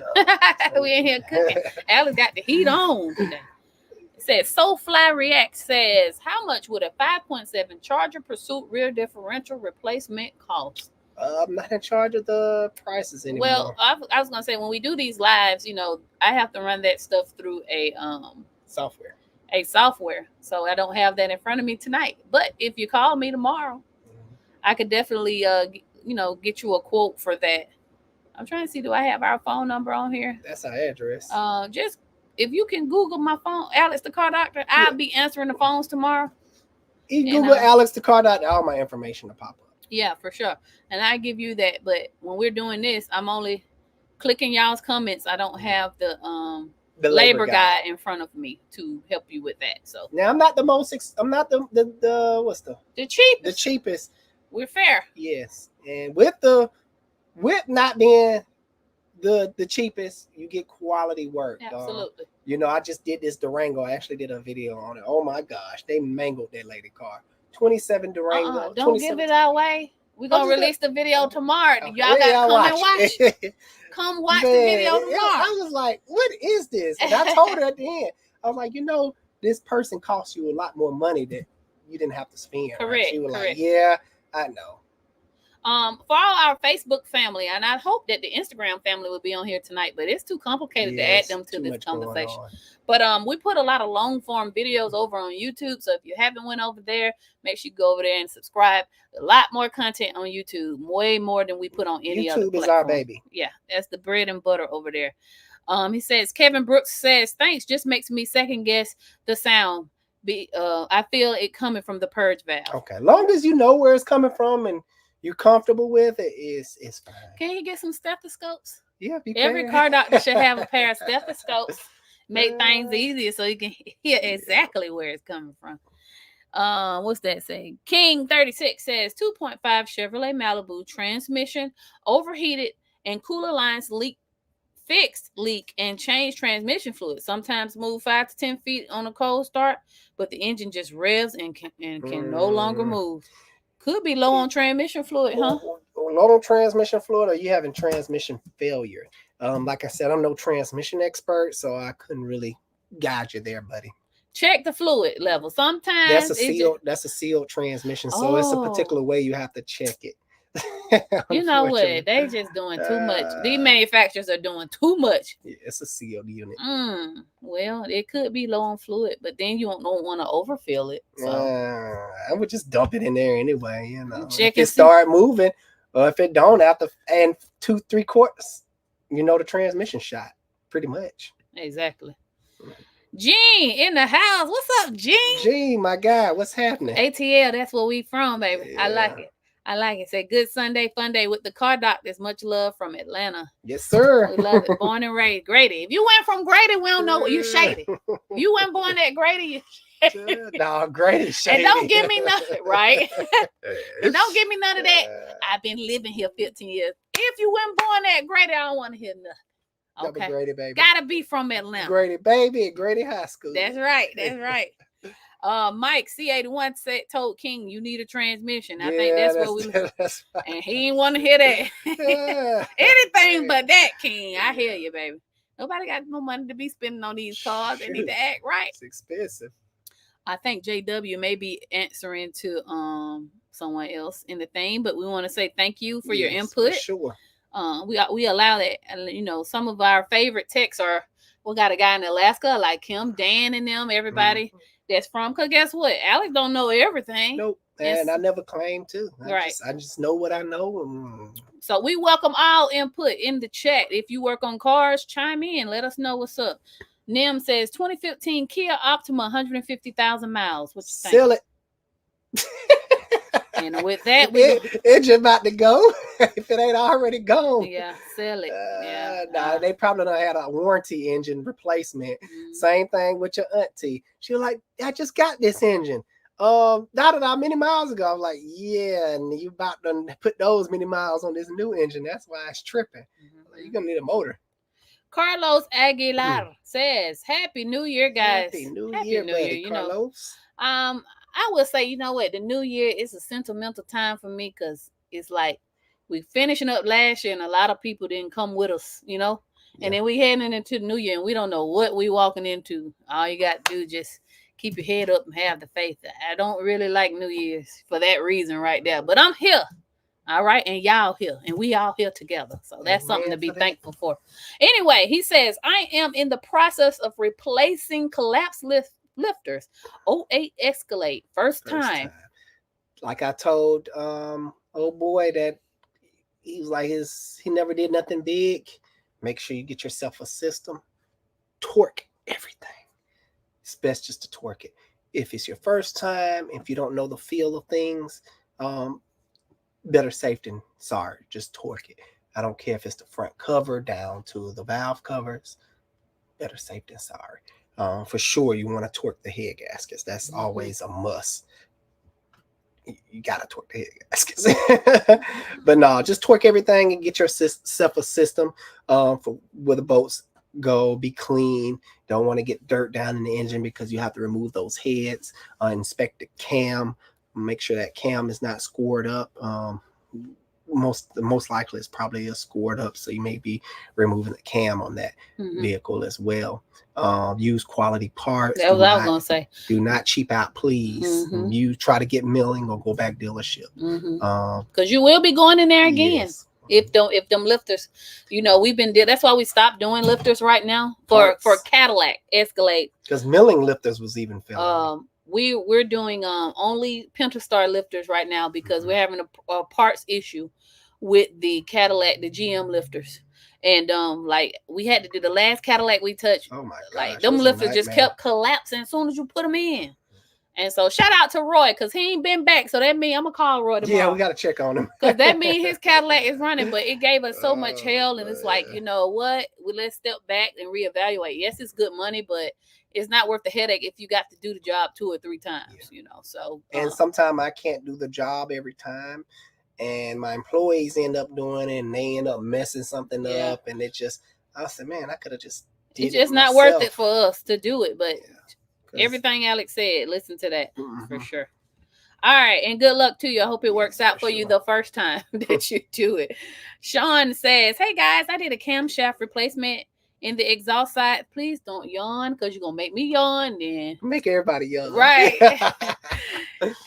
We in here cooking. Alex got the heat on today. It says, Soulfly React says, how much would a 5.7 Charger Pursuit rear differential replacement cost? I'm not in charge of the prices anymore. Well, I was gonna say when we do these lives, I have to run that stuff through a software. So I don't have that in front of me tonight. But if you call me tomorrow, I could definitely get you a quote for that. I'm trying to see, do I have our phone number on here? That's our address. Just if you can Google my phone, Alex the Car Doctor, I'll be answering the phones tomorrow. You can Google Alex the Car Doctor, all my information will pop up. Yeah, for sure. And I give you that. But when we're doing this, I'm only clicking y'all's comments. I don't have the labor guide in front of me to help you with that. So now I'm not the cheapest. The cheapest. We're fair. Yes. And with not being the cheapest, you get quality work. Absolutely. I just did this Durango. I actually did a video on it. Oh my gosh, they mangled that lady car. 27 Durango. Don't give it our way. We're going to release the video tomorrow. Y'all got to come and watch. Come watch the video tomorrow. I was like, what is this? And I told her at the end, I was like, this person cost you a lot more money that you didn't have to spend. Correct. Right? She was like, yeah, I know. For all our Facebook family, and I hope that the Instagram family will be on here tonight, but it's too complicated to add them to this conversation. But we put a lot of long form videos over on YouTube, so if you haven't went over there, make sure you go over there and subscribe. A lot more content on YouTube, way more than we put on any other platform. YouTube is our baby. Yeah, that's the bread and butter over there. He says, Kevin Brooks says, thanks, just makes me second guess the sound. I feel it coming from the purge valve. Okay, long as you know where it's coming from and you're comfortable with it, it's fine. Can you get some stethoscopes? Yeah, every car doctor should have a pair of stethoscopes. Make things easier so you can hear exactly where it's coming from. What's that saying? King 36 says 2.5 Chevrolet Malibu transmission overheated and cooler lines fixed leak and change transmission fluid. Sometimes move 5 to 10 feet on a cold start, but the engine just revs and can no longer move. Could be low on transmission fluid, huh? Low on transmission fluid, or you having transmission failure. Like I said, I'm no transmission expert, so I couldn't really guide you there, buddy. Check the fluid level. Sometimes that's a sealed transmission, so it's a particular way you have to check it. You know what? They just doing too much. These manufacturers are doing too much. Yeah, it's a sealed unit. Well, it could be low on fluid, but then you don't want to overfill it. So I would just dump it in there anyway. If it start moving, or if it don't, after and 2-3 quarters, the transmission shot. Pretty much. Exactly. Gene in the house. What's up, Gene? Gene, my guy, what's happening? ATL, that's where we from, baby. Yeah. I like it. Say good Sunday fun day with the car doctors. Much love from Atlanta. Yes, sir. We love it. Born and raised Grady. If you went from Grady, we don't know you're shady. If you weren't born at Grady, no, Grady shady. And don't give me nothing, right? Don't give me none of that. I've been living here 15 years. If you weren't born at Grady, I don't want to hear nothing. Okay. Grady, baby. Gotta be from Atlanta. Grady, baby, Grady High School. That's right. That's right. Mike C81 told King you need a transmission. I think that's what we right. And he didn't want to hear that. Anything but that, King. I hear you, baby. Nobody got no money to be spending on these cars. They need to act right. It's expensive. I think JW may be answering to someone else in the thing, but we want to say thank you for your input. For sure. We allow that. And some of our favorite techs are We got a guy in Alaska like him, Dan and them, everybody that's from. Because guess what? Alex don't know everything. Nope. And I never claim to. I just know what I know. So we welcome all input in the chat. If you work on cars, chime in. Let us know what's up. Nim says 2015 Kia Optima, 150,000 miles. What you think? Sell it. And with that, it's just about to go. If it ain't already gone. Yeah, sell it. Nah, they probably don't had a warranty engine replacement. Same thing with your auntie. She was like, I just got this engine. Many miles ago. I was like, yeah, and you about to put those many miles on this new engine. That's why it's tripping. Like, you're gonna need a motor. Carlos Aguilar says, Happy New Year, guys. Happy New Year, buddy, Carlos. I would say, you know what, the new year is a sentimental time for me because it's like we finishing up last year and a lot of people didn't come with us, you know? Yeah. And then we heading into the new year and we don't know what we walking into. All you got to do is just keep your head up and have the faith. I don't really like New Year's for that reason right there. But I'm here. All right. And y'all here. And we all here together. So that's something to be thankful for. Anyway, he says, I am in the process of replacing collapsed lifters. 08 Escalade. First time. Like I told old boy that he was like he never did nothing big. Make sure you get yourself a system. Torque everything. It's best just to torque it. If it's your first time, if you don't know the feel of things, better safe than sorry. Just torque it. I don't care if it's the front cover down to the valve covers. Better safe than sorry. For sure, you want to torque the head gaskets. That's always a must. You gotta torque the head gaskets. But no, just torque everything and get yourself a system for where the bolts go. Be clean. Don't want to get dirt down in the engine because you have to remove those heads. Inspect the cam. Make sure that cam is not scored up. Most likely it's probably scored up, so you may be removing the cam on that vehicle as well. Use quality parts. That's what I was gonna say. Do not cheap out, please. You try to get milling or go back dealership. Because you will be going in there again. Yes. If them lifters, that's why we stopped doing lifters right now for Catalytic Escalade. Because milling lifters was even failing. We're doing only Pentastar lifters right now because we're having a parts issue with the Cadillac, the GM lifters. And like we had to do the last Cadillac we touched. Oh my gosh, like them lifters just kept collapsing as soon as you put them in. And so shout out to Roy because he ain't been back. So that means I'm gonna call Roy tomorrow. Yeah, we gotta check on him. Because that means his Cadillac is running, but it gave us so much hell, and it's like, you know what? Let's step back and reevaluate. Yes, it's good money, but it's not worth the headache if you got to do the job 2 or 3 times, So and sometimes I can't do the job every time. And my employees end up doing it and they end up messing something up. And I said, man, I could have just did it's just not worth it for us to do it. But everything Alex said, listen to that for sure. All right. And good luck to you. I hope it works out for you the first time that you do it. Sean says, hey guys, I did a camshaft replacement in the exhaust side. Please don't yawn because you're going to make me yawn then. Make everybody yawn. Right.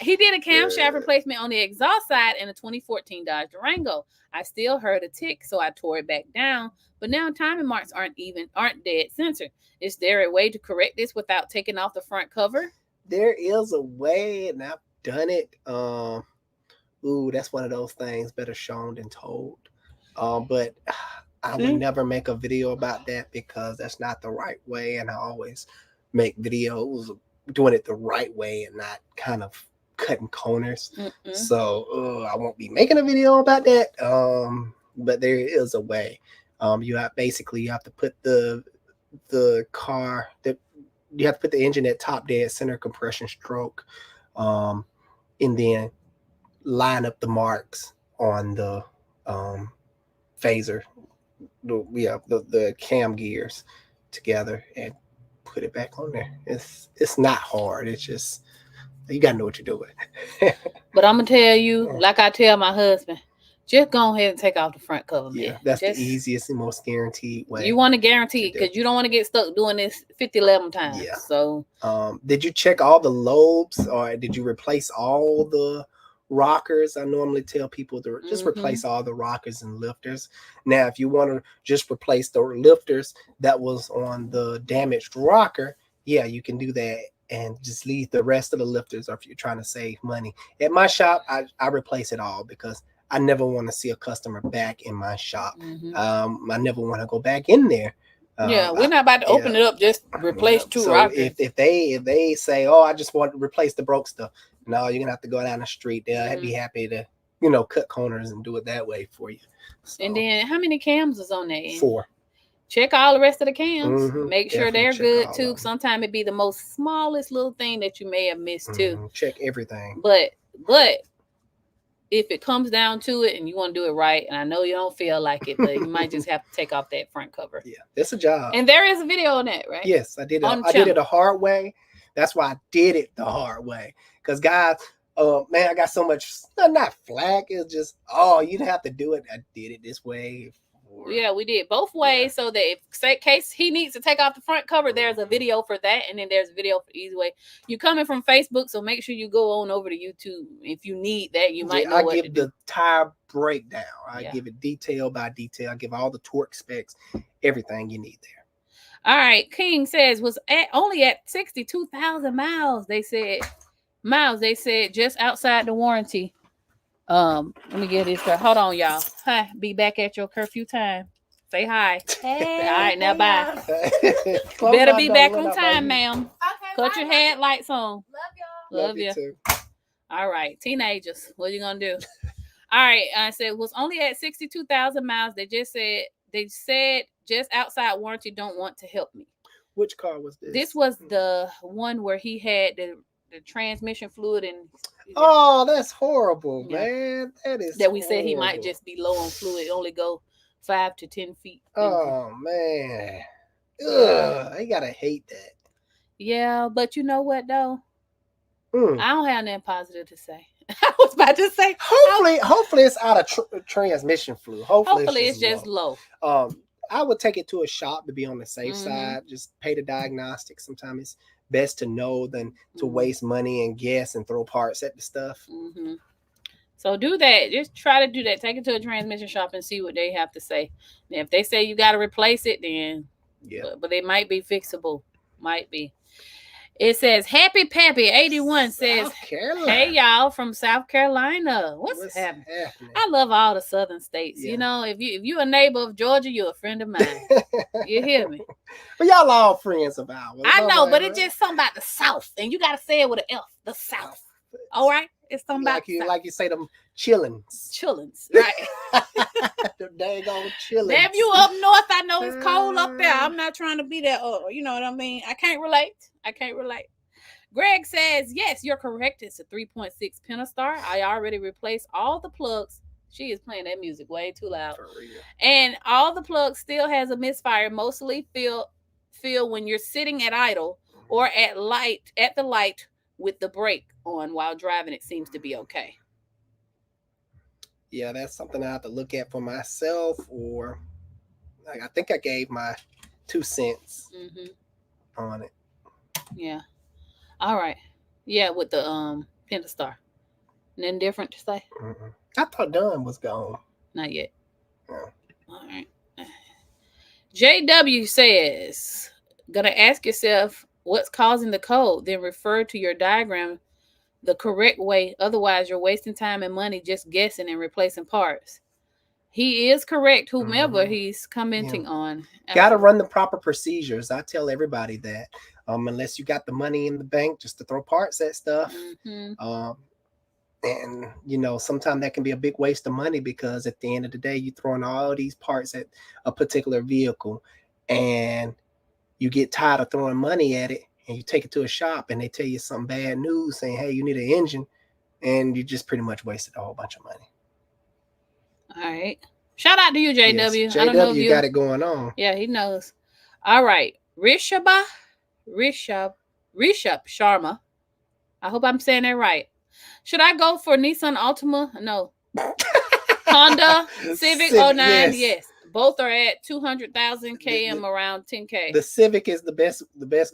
He did a camshaft replacement on the exhaust side in a 2014 Dodge Durango. I still heard a tick, so I tore it back down. But now timing marks aren't dead center. Is there a way to correct this without taking off the front cover? There is a way, and I've done it. That's one of those things better shown than told. But I would never make a video about that because that's not the right way. And I always make videos doing it the right way and not kind of cutting corners. So I won't be making a video about that. But there is a way. You have to put the car that you have to put the engine at top dead center compression stroke, and then line up the marks on the phaser. The cam gears together and put it back on there. It's not hard. It's just you gotta know what you're doing. But I'm gonna tell you, like I tell my husband, just go ahead and take off the front cover, man. Yeah, that's the easiest and most guaranteed way. You want to guarantee it because you don't want to get stuck doing this 50-11 times. Yeah. So did you check all the lobes or did you replace all the rockers, I normally tell people to just replace all the rockers and lifters. Now, if you want to just replace the lifters that was on the damaged rocker, yeah, you can do that and just leave the rest of the lifters, or if you're trying to save money. At my shop, I replace it all because I never want to see a customer back in my shop. I never want to go back in there. We're not about to open it up, just replace two rockers. If they say, oh, I just want to replace the broke stuff, no, you're gonna have to go down the street. They'll be happy to, cut corners and do it that way for you. So, and then how many cams is on there? 4. Check all the rest of the cams. Make sure they're good too. Sometimes it be the most smallest little thing that you may have missed too. Check everything. But if it comes down to it and you want to do it right, and I know you don't feel like it, but you might just have to take off that front cover. Yeah, it's a job. And there is a video on that, right? Yes, I did it. I did it the hard way. That's why I did it the hard way. Because guys, man, I got so much, not flack. It's just, you'd have to do it. I did it this way. Yeah, we did both ways, so that if in case he needs to take off the front cover, there's a video for that, and then there's a video for easy way. You're coming from Facebook, so make sure you go on over to YouTube. If you need that, you might know what to do. I give the tire breakdown. I give it detail by detail. I give all the torque specs, everything you need there. All right, King says was only at 62,000 miles. They said just outside the warranty. Let me get this. Hold on, y'all. Hi, be back at your curfew time. Say hi. Hey, all right, now bye. Better be back on time, ma'am. Okay, cut your headlights on. Love you. Too. All right, teenagers, what are you gonna do? All right, I said it was only at 62,000 miles. They said just outside warranty. Don't want to help me. Which car was this? This was the one where he had the transmission fluid and. Oh, that's horrible, man. That we said he might just be low on fluid. Only go 5 to 10 feet. Oh man, I gotta hate that. Yeah, but you know what though? I don't have nothing positive to say. I was about to say. Hopefully it's out of transmission fluid. Hopefully it's just low. I would take it to a shop to be on the safe side. Just pay the diagnostic. Sometimes it's best to know than to waste money and guess and throw parts at the stuff. So do that. Just try to do that. Take it to a transmission shop and see what they have to say. And if they say you got to replace it, then but they might be fixable. Might be. It says Happy Pappy 81 says, "Hey y'all from South Carolina, what's happening? I love all the southern states. You know, if you a neighbor of Georgia, you're a friend of mine. You hear me? But y'all all friends of ours. I know, but it's just something about the South, and you got to say it with an F. The South. All right, it's something about like you say them chillins, right? The dang old chillins. If you up north, I know it's cold up there. I'm not trying to be there. You know what I mean? I can't relate. Greg says, yes, you're correct. It's a 3.6 Pentastar. I already replaced all the plugs. She is playing that music way too loud. For real. And all the plugs still has a misfire. Mostly feel when you're sitting at idle or at the light with the brake on while driving. It seems to be okay. Yeah, that's something I have to look at for myself, or I think I gave my 2 cents on it. Yeah. All right. Yeah, with the Pentastar. Nothing different to say? I thought Dunn was gone. Not yet. Oh. All right. JW says, gonna ask yourself what's causing the code, then refer to your diagram the correct way. Otherwise, you're wasting time and money just guessing and replacing parts. He is correct, whomever he's commenting on. Got to run the proper procedures. I tell everybody that. Unless you got the money in the bank just to throw parts at stuff. And, sometimes that can be a big waste of money, because at the end of the day, you're throwing all these parts at a particular vehicle and you get tired of throwing money at it, and you take it to a shop and they tell you some bad news saying, hey, you need an engine, and you just pretty much wasted a whole bunch of money. All right. Shout out to you, JW. Yes, JW, I don't know if you got it going on. Yeah, he knows. All right. Rishabh Sharma. I hope I'm saying that right. Should I go for Nissan Altima? No. Honda Civic 09? Yes. Both are at 200,000 km, around 10K. The Civic is the best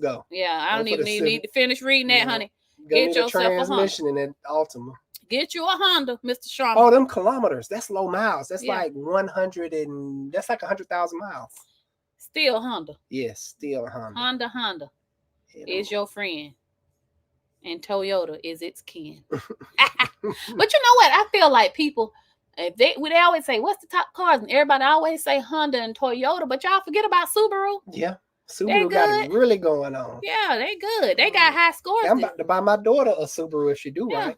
go. Yeah, I don't even need to finish reading that, honey. Get yourself a transmission in that Altima. Get you a Honda, Mr. Sharma. Oh, them kilometers. That's low miles. That's like 100 and that's like 100,000 miles. Still Honda. Yes, still Honda. Honda is your friend. And Toyota is its kin. But you know what? I feel like people, they always say, what's the top cars? And everybody always say Honda and Toyota, but y'all forget about Subaru. Yeah. Subaru got it really going on. Yeah, they good. They got high scores. I'm about to buy my daughter a Subaru if she do right.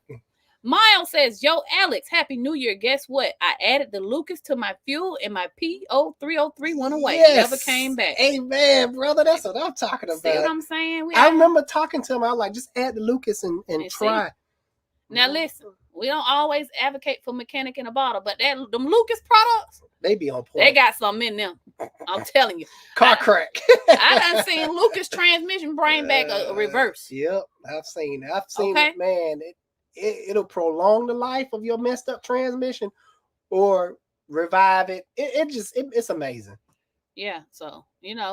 Miles says, yo, Alex, Happy New Year. Guess what? I added the Lucas to my fuel and my P0303 went away. Yes. Never came back. Amen, brother. That's what I'm talking about. See what I'm saying? I remember talking to him. I was like, just add the Lucas and try. Now, listen, we don't always advocate for mechanic in a bottle, but them Lucas products, they be on point. They got something in them. I'm telling you. Car crack. I done seen Lucas transmission bring back a reverse. Yep, I've seen it, man. It'll prolong the life of your messed up transmission or revive it. It's amazing. Yeah, so,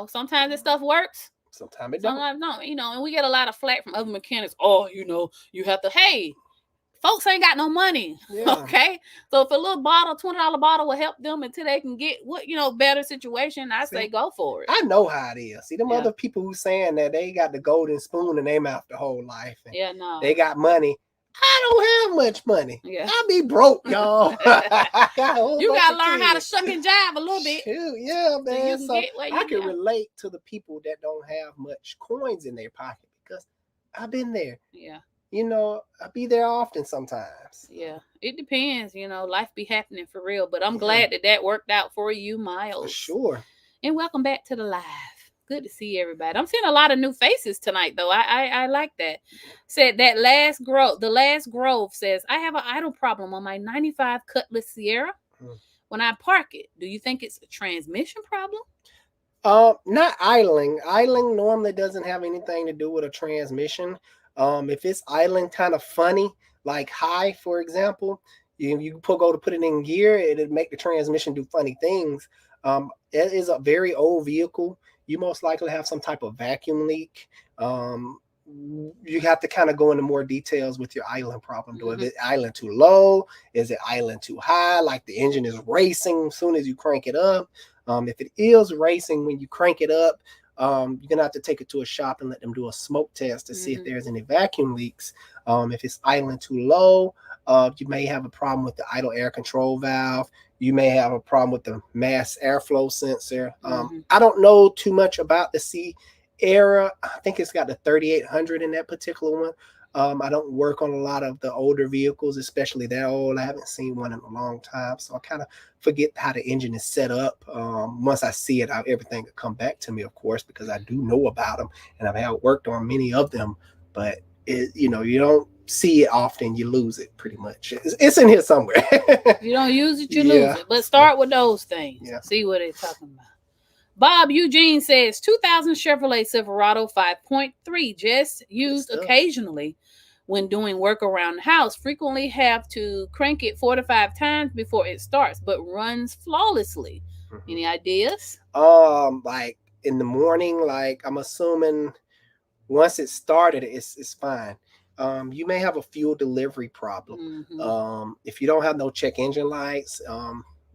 sometimes this stuff works. Sometimes it don't. Sometimes no, and we get a lot of flack from other mechanics. Oh, you have to, hey, folks ain't got no money. Yeah. Okay. So if a little bottle, $20 bottle will help them until they can get better situation, I say go for it. I know how it is. See, them other people who saying that they got the golden spoon in their mouth the whole life. And they got money. I don't have much money. Yeah. I be broke, y'all. You gotta learn how to shuck and jive a little bit. Yeah, man. So I can relate to the people that don't have much coins in their pocket because I've been there. Yeah. I be there often sometimes. Yeah. It depends. Life be happening for real. But I'm glad that worked out for you, Miles. For sure. And welcome back to the live. Good to see everybody. I'm seeing a lot of new faces tonight, though. I like that. Said that the last Grove says, I have an idle problem on my 95 Cutlass Sierra. When I park it, do you think it's a transmission problem? Not idling. Idling normally doesn't have anything to do with a transmission. If it's idling kind of funny, like high, for example, you go to put it in gear, it'll make the transmission do funny things. It is a very old vehicle. You most likely have some type of vacuum leak. You have to kind of go into more details with your idling problem. Is it idling too low? Is it idling too high? Like the engine is racing as soon as you crank it up. If it is racing when you crank it up, you're gonna have to take it to a shop and let them do a smoke test to see if there's any vacuum leaks. If it's idling too low, you may have a problem with the idle air control valve. You may have a problem with the mass airflow sensor. I don't know too much about the Sierra. I think it's got the 3800 in that particular one. I don't work on a lot of the older vehicles, especially that old. I haven't seen one in a long time, so I kind of forget how the engine is set up. Once I see it, everything will come back to me, of course, because I do know about them, and I've worked on many of them. But you don't see it often, you lose it pretty much. It's in here somewhere. You don't use it, you lose it. But start with those things. Yeah. See what they're talking about. Bob Eugene says 2000 Chevrolet Silverado 5.3 just used occasionally when doing work around the house. Frequently have to crank it 4 to 5 times before it starts, but runs flawlessly. Any ideas? Like in the morning, like I'm assuming once it started, it's fine. You may have a fuel delivery problem. If you don't have no check engine lights,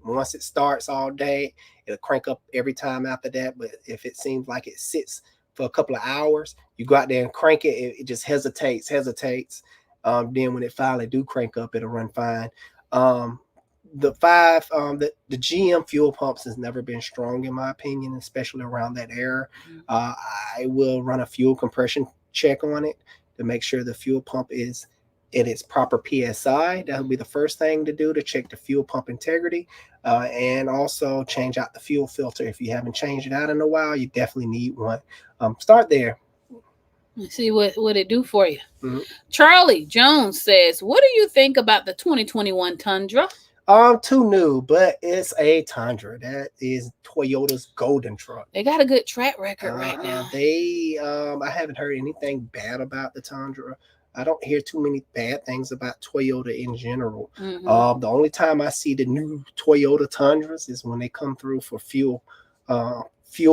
once it starts all day, it'll crank up every time after that. But if it seems like it sits for a couple of hours, you go out there and crank it, it just hesitates. Then when it finally do crank up, it'll run fine. The GM fuel pumps has never been strong in my opinion, especially around that era. I will run a fuel compression check on it to make sure the fuel pump is at its proper PSI. That would be the first thing to do to check the fuel pump integrity, and also change out the fuel filter. If you haven't changed it out in a while, you definitely need one. Start there. Let's see what it do for you. Charlie Jones says, what do you think about the 2021 Tundra? Too new, but it's a Tundra. That is Toyota's golden truck. They got a good track record right now. I haven't heard anything bad about the Tundra. I don't hear too many bad things about Toyota in general. The only time I see the new Toyota Tundras is when they come through for fuel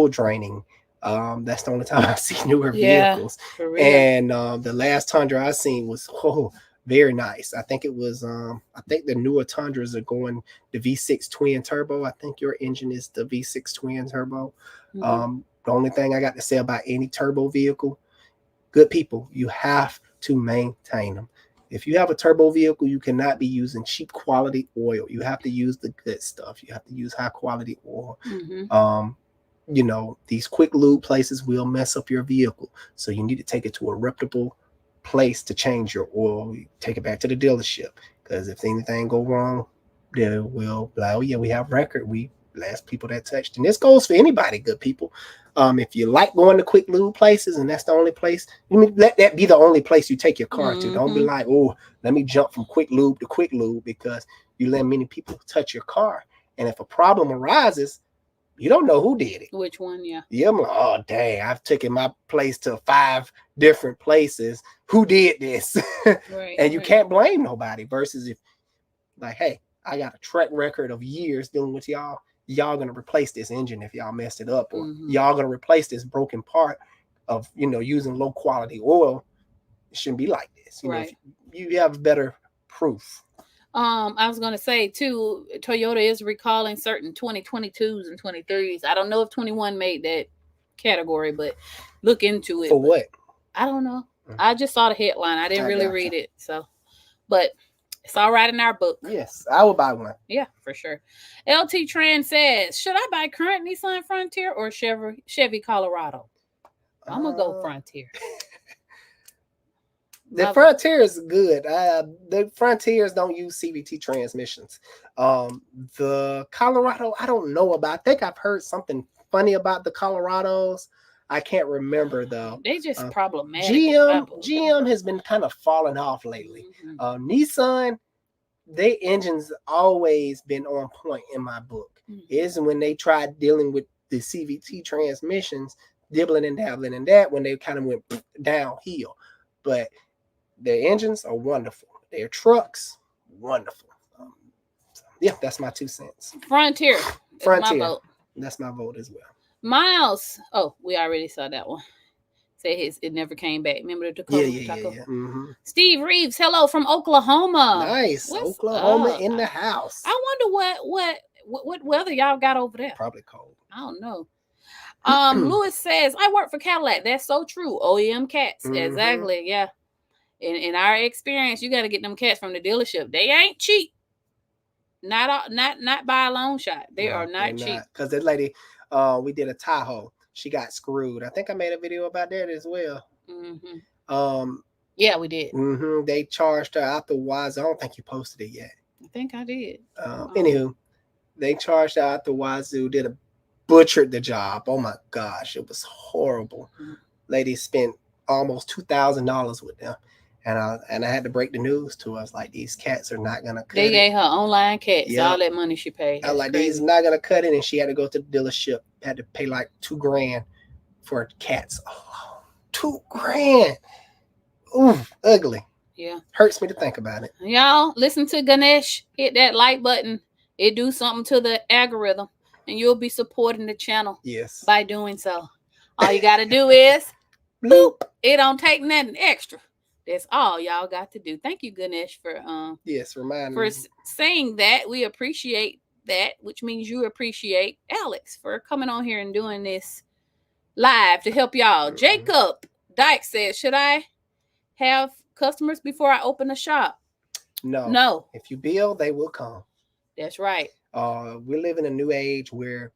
draining. That's the only time I see newer vehicles. And the last Tundra I seen was Very nice. I think it was I think the newer Tundras are going the V6 twin turbo. I think your engine is the V6 twin turbo. The only thing I got to say about any turbo vehicle, good people, you have to maintain them. If you have a turbo vehicle, you cannot be using cheap quality oil. You have to use the good stuff. You have to use high quality oil. These quick lube places will mess up your vehicle. So you need to take it to a reputable place to change your oil. You take it back to the dealership, because if anything go wrong, they will like, oh yeah, we have record. We last people that touched. And this goes for anybody, good people. If you like going to quick lube places and that's the only place, let that be the only place you take your car to. Don't be like, oh, let me jump from quick lube to quick lube, because you let many people touch your car. And if a problem arises, you don't know who did it. Which one, yeah. Yeah, I'm like, oh, dang, I've taken my place to 5 different places. Who did this? Right, and you can't blame nobody. Versus if, like, hey, I got a track record of years dealing with y'all. Y'all going to replace this engine if y'all messed it up. Or y'all going to replace this broken part of, using low quality oil. It shouldn't be like this. Right. You have better proof. I was gonna say too, Toyota is recalling certain 2022s and 23s. I don't know if 21 made that category, but look into it. For what? I don't know. I just saw the headline. I didn't really read it. So, but it's all right in our book. Yes, I will buy one. Yeah, for sure. LT Tran says, should I buy current Nissan Frontier or Chevy Colorado? I'm gonna go Frontier. The Frontier is good. The Frontiers don't use CVT transmissions. The Colorado, I don't know about. I think I've heard something funny about the Colorados. I can't remember though. They just problematic. GM has been kind of falling off lately. Nissan, their engines always been on point in my book. Is when they tried dealing with the CVT transmissions, dibbling and dabbling in that, when they kind of went downhill. But their engines are wonderful. Their trucks, wonderful. Yeah, that's my 2 cents. Frontier. My vote. That's my vote as well. Miles. Oh, we already saw that one. Say it never came back. Remember the Tacoma? Yeah. Steve Reeves, hello from Oklahoma. Nice. What's Oklahoma up? In the house. I wonder what weather y'all got over there. Probably cold. I don't know. Lewis says, I work for Cadillac. That's so true. OEM cats. Exactly. Yeah. In our experience, you got to get them cats from the dealership. They ain't cheap. Not by a long shot. They are not cheap. Because that lady, we did a Tahoe. She got screwed. I think I made a video about that as well. Yeah, we did. They charged her out the wazoo. I don't think you posted it yet. I think I did. Anywho, they charged her out the wazoo. Butchered the job. Oh my gosh, it was horrible. Lady spent almost $2,000 with them. And I had to break the news to us, like, these cats are not gonna cut it. They gave her online cats, all that money she paid. I was like, these are not gonna cut it, and she had to go to the dealership, had to pay like $2,000 for cats alone. $2,000. Ooh, ugly. Yeah. Hurts me to think about it. Y'all listen to Ganesh, hit that like button. It do something to the algorithm, and you'll be supporting the channel. Yes. By doing so. All you gotta do is bloop. It don't take nothing extra. That's all y'all got to do. Thank you, Ganesh, for saying that. We appreciate that, which means you appreciate Alex for coming on here and doing this live to help y'all. Jacob Dyke says, should I have customers before I open a shop? No. If you build, they will come. That's right. We live in a new age where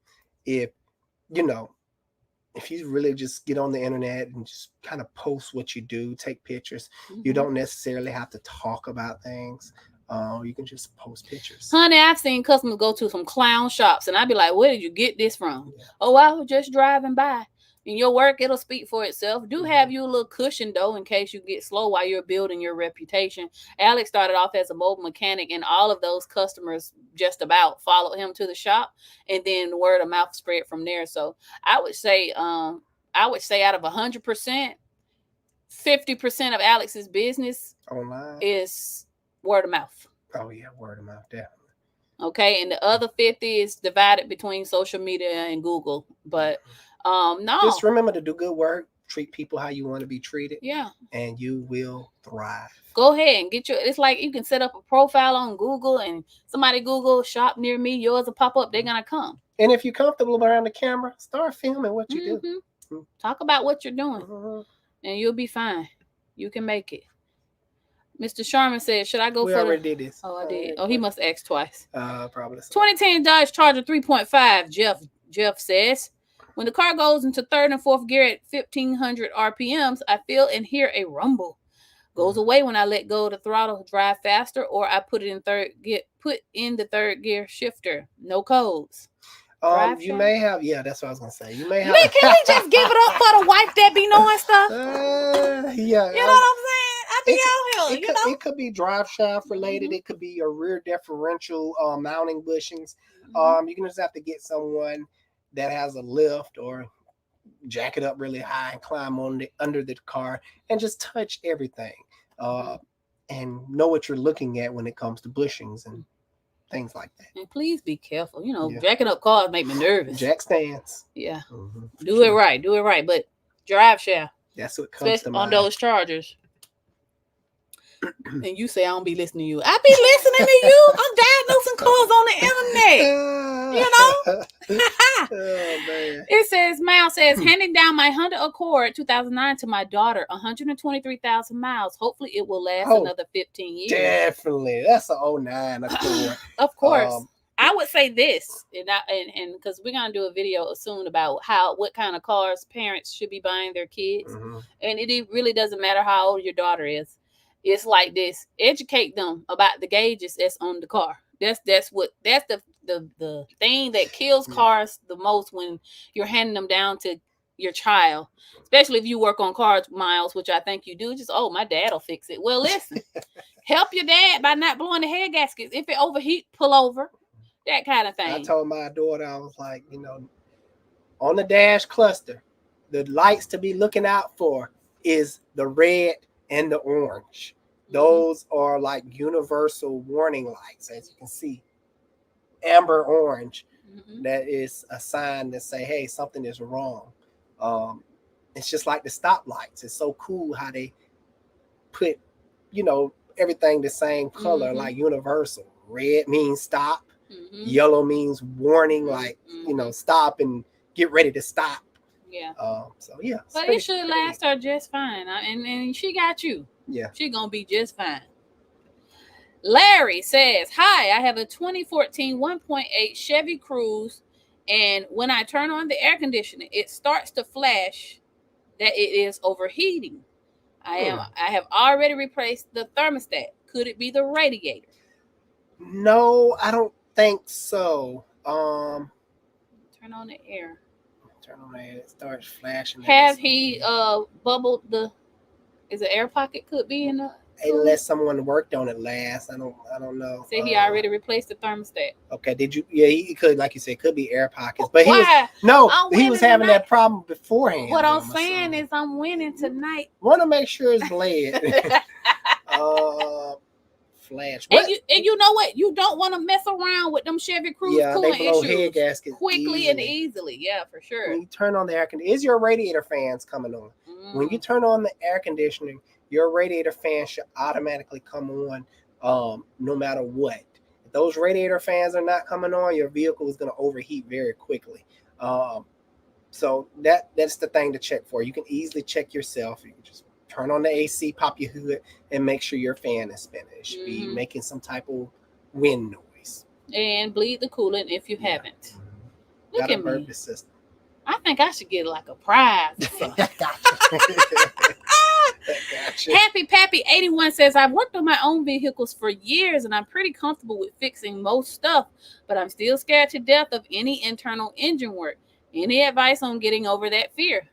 if you really just get on the internet and just kind of post what you do, take pictures, you don't necessarily have to talk about things. You can just post pictures. Honey, I've seen customers go to some clown shops and I'd be like, where did you get this from? Yeah. Oh, I was just driving by. In your work, it'll speak for itself. Do have you a little cushion, though, in case you get slow while you're building your reputation. Alex started off as a mobile mechanic, and all of those customers just about followed him to the shop, and then word of mouth spread from there. So I would say out of 100%, 50% of Alex's business online is word of mouth. Oh, yeah, word of mouth, definitely. Okay, and the other 50 is divided between social media and Google, but no. Just remember to do good work. treat people how you want to be treated. Yeah. And you will thrive. Go ahead and get it's like you can set up a profile on Google, and somebody Google shop near me, yours will pop up. They're going to come. And if you're comfortable around the camera, start filming what you do. Mm-hmm. Talk about what you're doing, and you'll be fine. You can make it. Mr. Sharman said, should I go we for already did this. Oh, I did. Oh, he must ask twice. Probably so. 2010 Dodge Charger 3.5, Jeff says. When the car goes into third and fourth gear at 1500 RPMs, I feel and hear a rumble. Goes away when I let go of the throttle, drive faster, or I put in the third gear shifter. No codes. You may have, that's what I was gonna say. You may have. Man, can we just give it up for the wife that be knowing stuff? Yeah. You know what I'm saying? I be out here. It could be drive shaft related. It could be your rear differential mounting bushings. You can just have to get someone that has a lift or jack it up really high and climb under the car and just touch everything and know what you're looking at when it comes to bushings and things like that. And please be careful. Jacking up cars make me nervous. Jack stands. Yeah. Do it right. But drive shaft. That's what comes to mind. On those Chargers. And you say I don't be listening to you. I be listening to you. I'm diagnosing cars on the internet. Oh, man. It says, Miles says, handing down my Honda Accord 2009 to my daughter, 123,000 miles. Hopefully it will last another 15 years. Definitely. That's an 09 Accord. Of course. I would say this, and because we're gonna do a video soon about what kind of cars parents should be buying their kids, and it really doesn't matter how old your daughter is. It's like this: educate them about the gauges that's on the car. That's the thing that kills cars the most when you're handing them down to your child, especially if you work on cars, Miles, which I think you do. Just my dad will fix it. Well, listen, help your dad by not blowing the head gaskets. If it overheat, pull over. That kind of thing. I told my daughter, I was like, on the dash cluster, the lights to be looking out for is the red and the orange. Those are like universal warning lights, as you can see. Amber orange, that is a sign that say, hey, something is wrong. It's just like the stoplights. It's so cool how they put, everything the same color, like universal. Red means stop. Yellow means warning, like stop and get ready to stop. Yeah. But it should last her just fine, and she got you. Yeah. She gonna be just fine. Larry says, "Hi, I have a 2014 1.8 Chevy Cruze, and when I turn on the air conditioning, it starts to flash that it is overheating. I have already replaced the thermostat. Could it be the radiator?" No, I don't think so. Turn on the air. It starts flashing. Have he bubbled is the air pocket could be in the unless someone worked on it last. I don't know. Say he already replaced the thermostat. Okay, did you? Yeah, he could, like you said, could be air pockets. But he was having that problem beforehand. What I'm saying is I'm winning tonight. Want to make sure it's bled. Flash. And you know what? You don't want to mess around with them Chevy Cruze coolant they blow issues head gaskets quickly and easily. Yeah, for sure. When you turn on the air conditioning, is your radiator fans coming on? When you turn on the air conditioning, your radiator fan should automatically come on, no matter what. If those radiator fans are not coming on, your vehicle is going to overheat very quickly. So that's the thing to check for. You can easily check yourself. You can just turn on the AC, pop your hood, and make sure your fan is spinning. It should be making some type of wind noise. And bleed the coolant if you haven't. Look at me. System. I think I should get like a prize. Gotcha. Happy Pappy 81 says, I've worked on my own vehicles for years and I'm pretty comfortable with fixing most stuff, but I'm still scared to death of any internal engine work. Any advice on getting over that fear?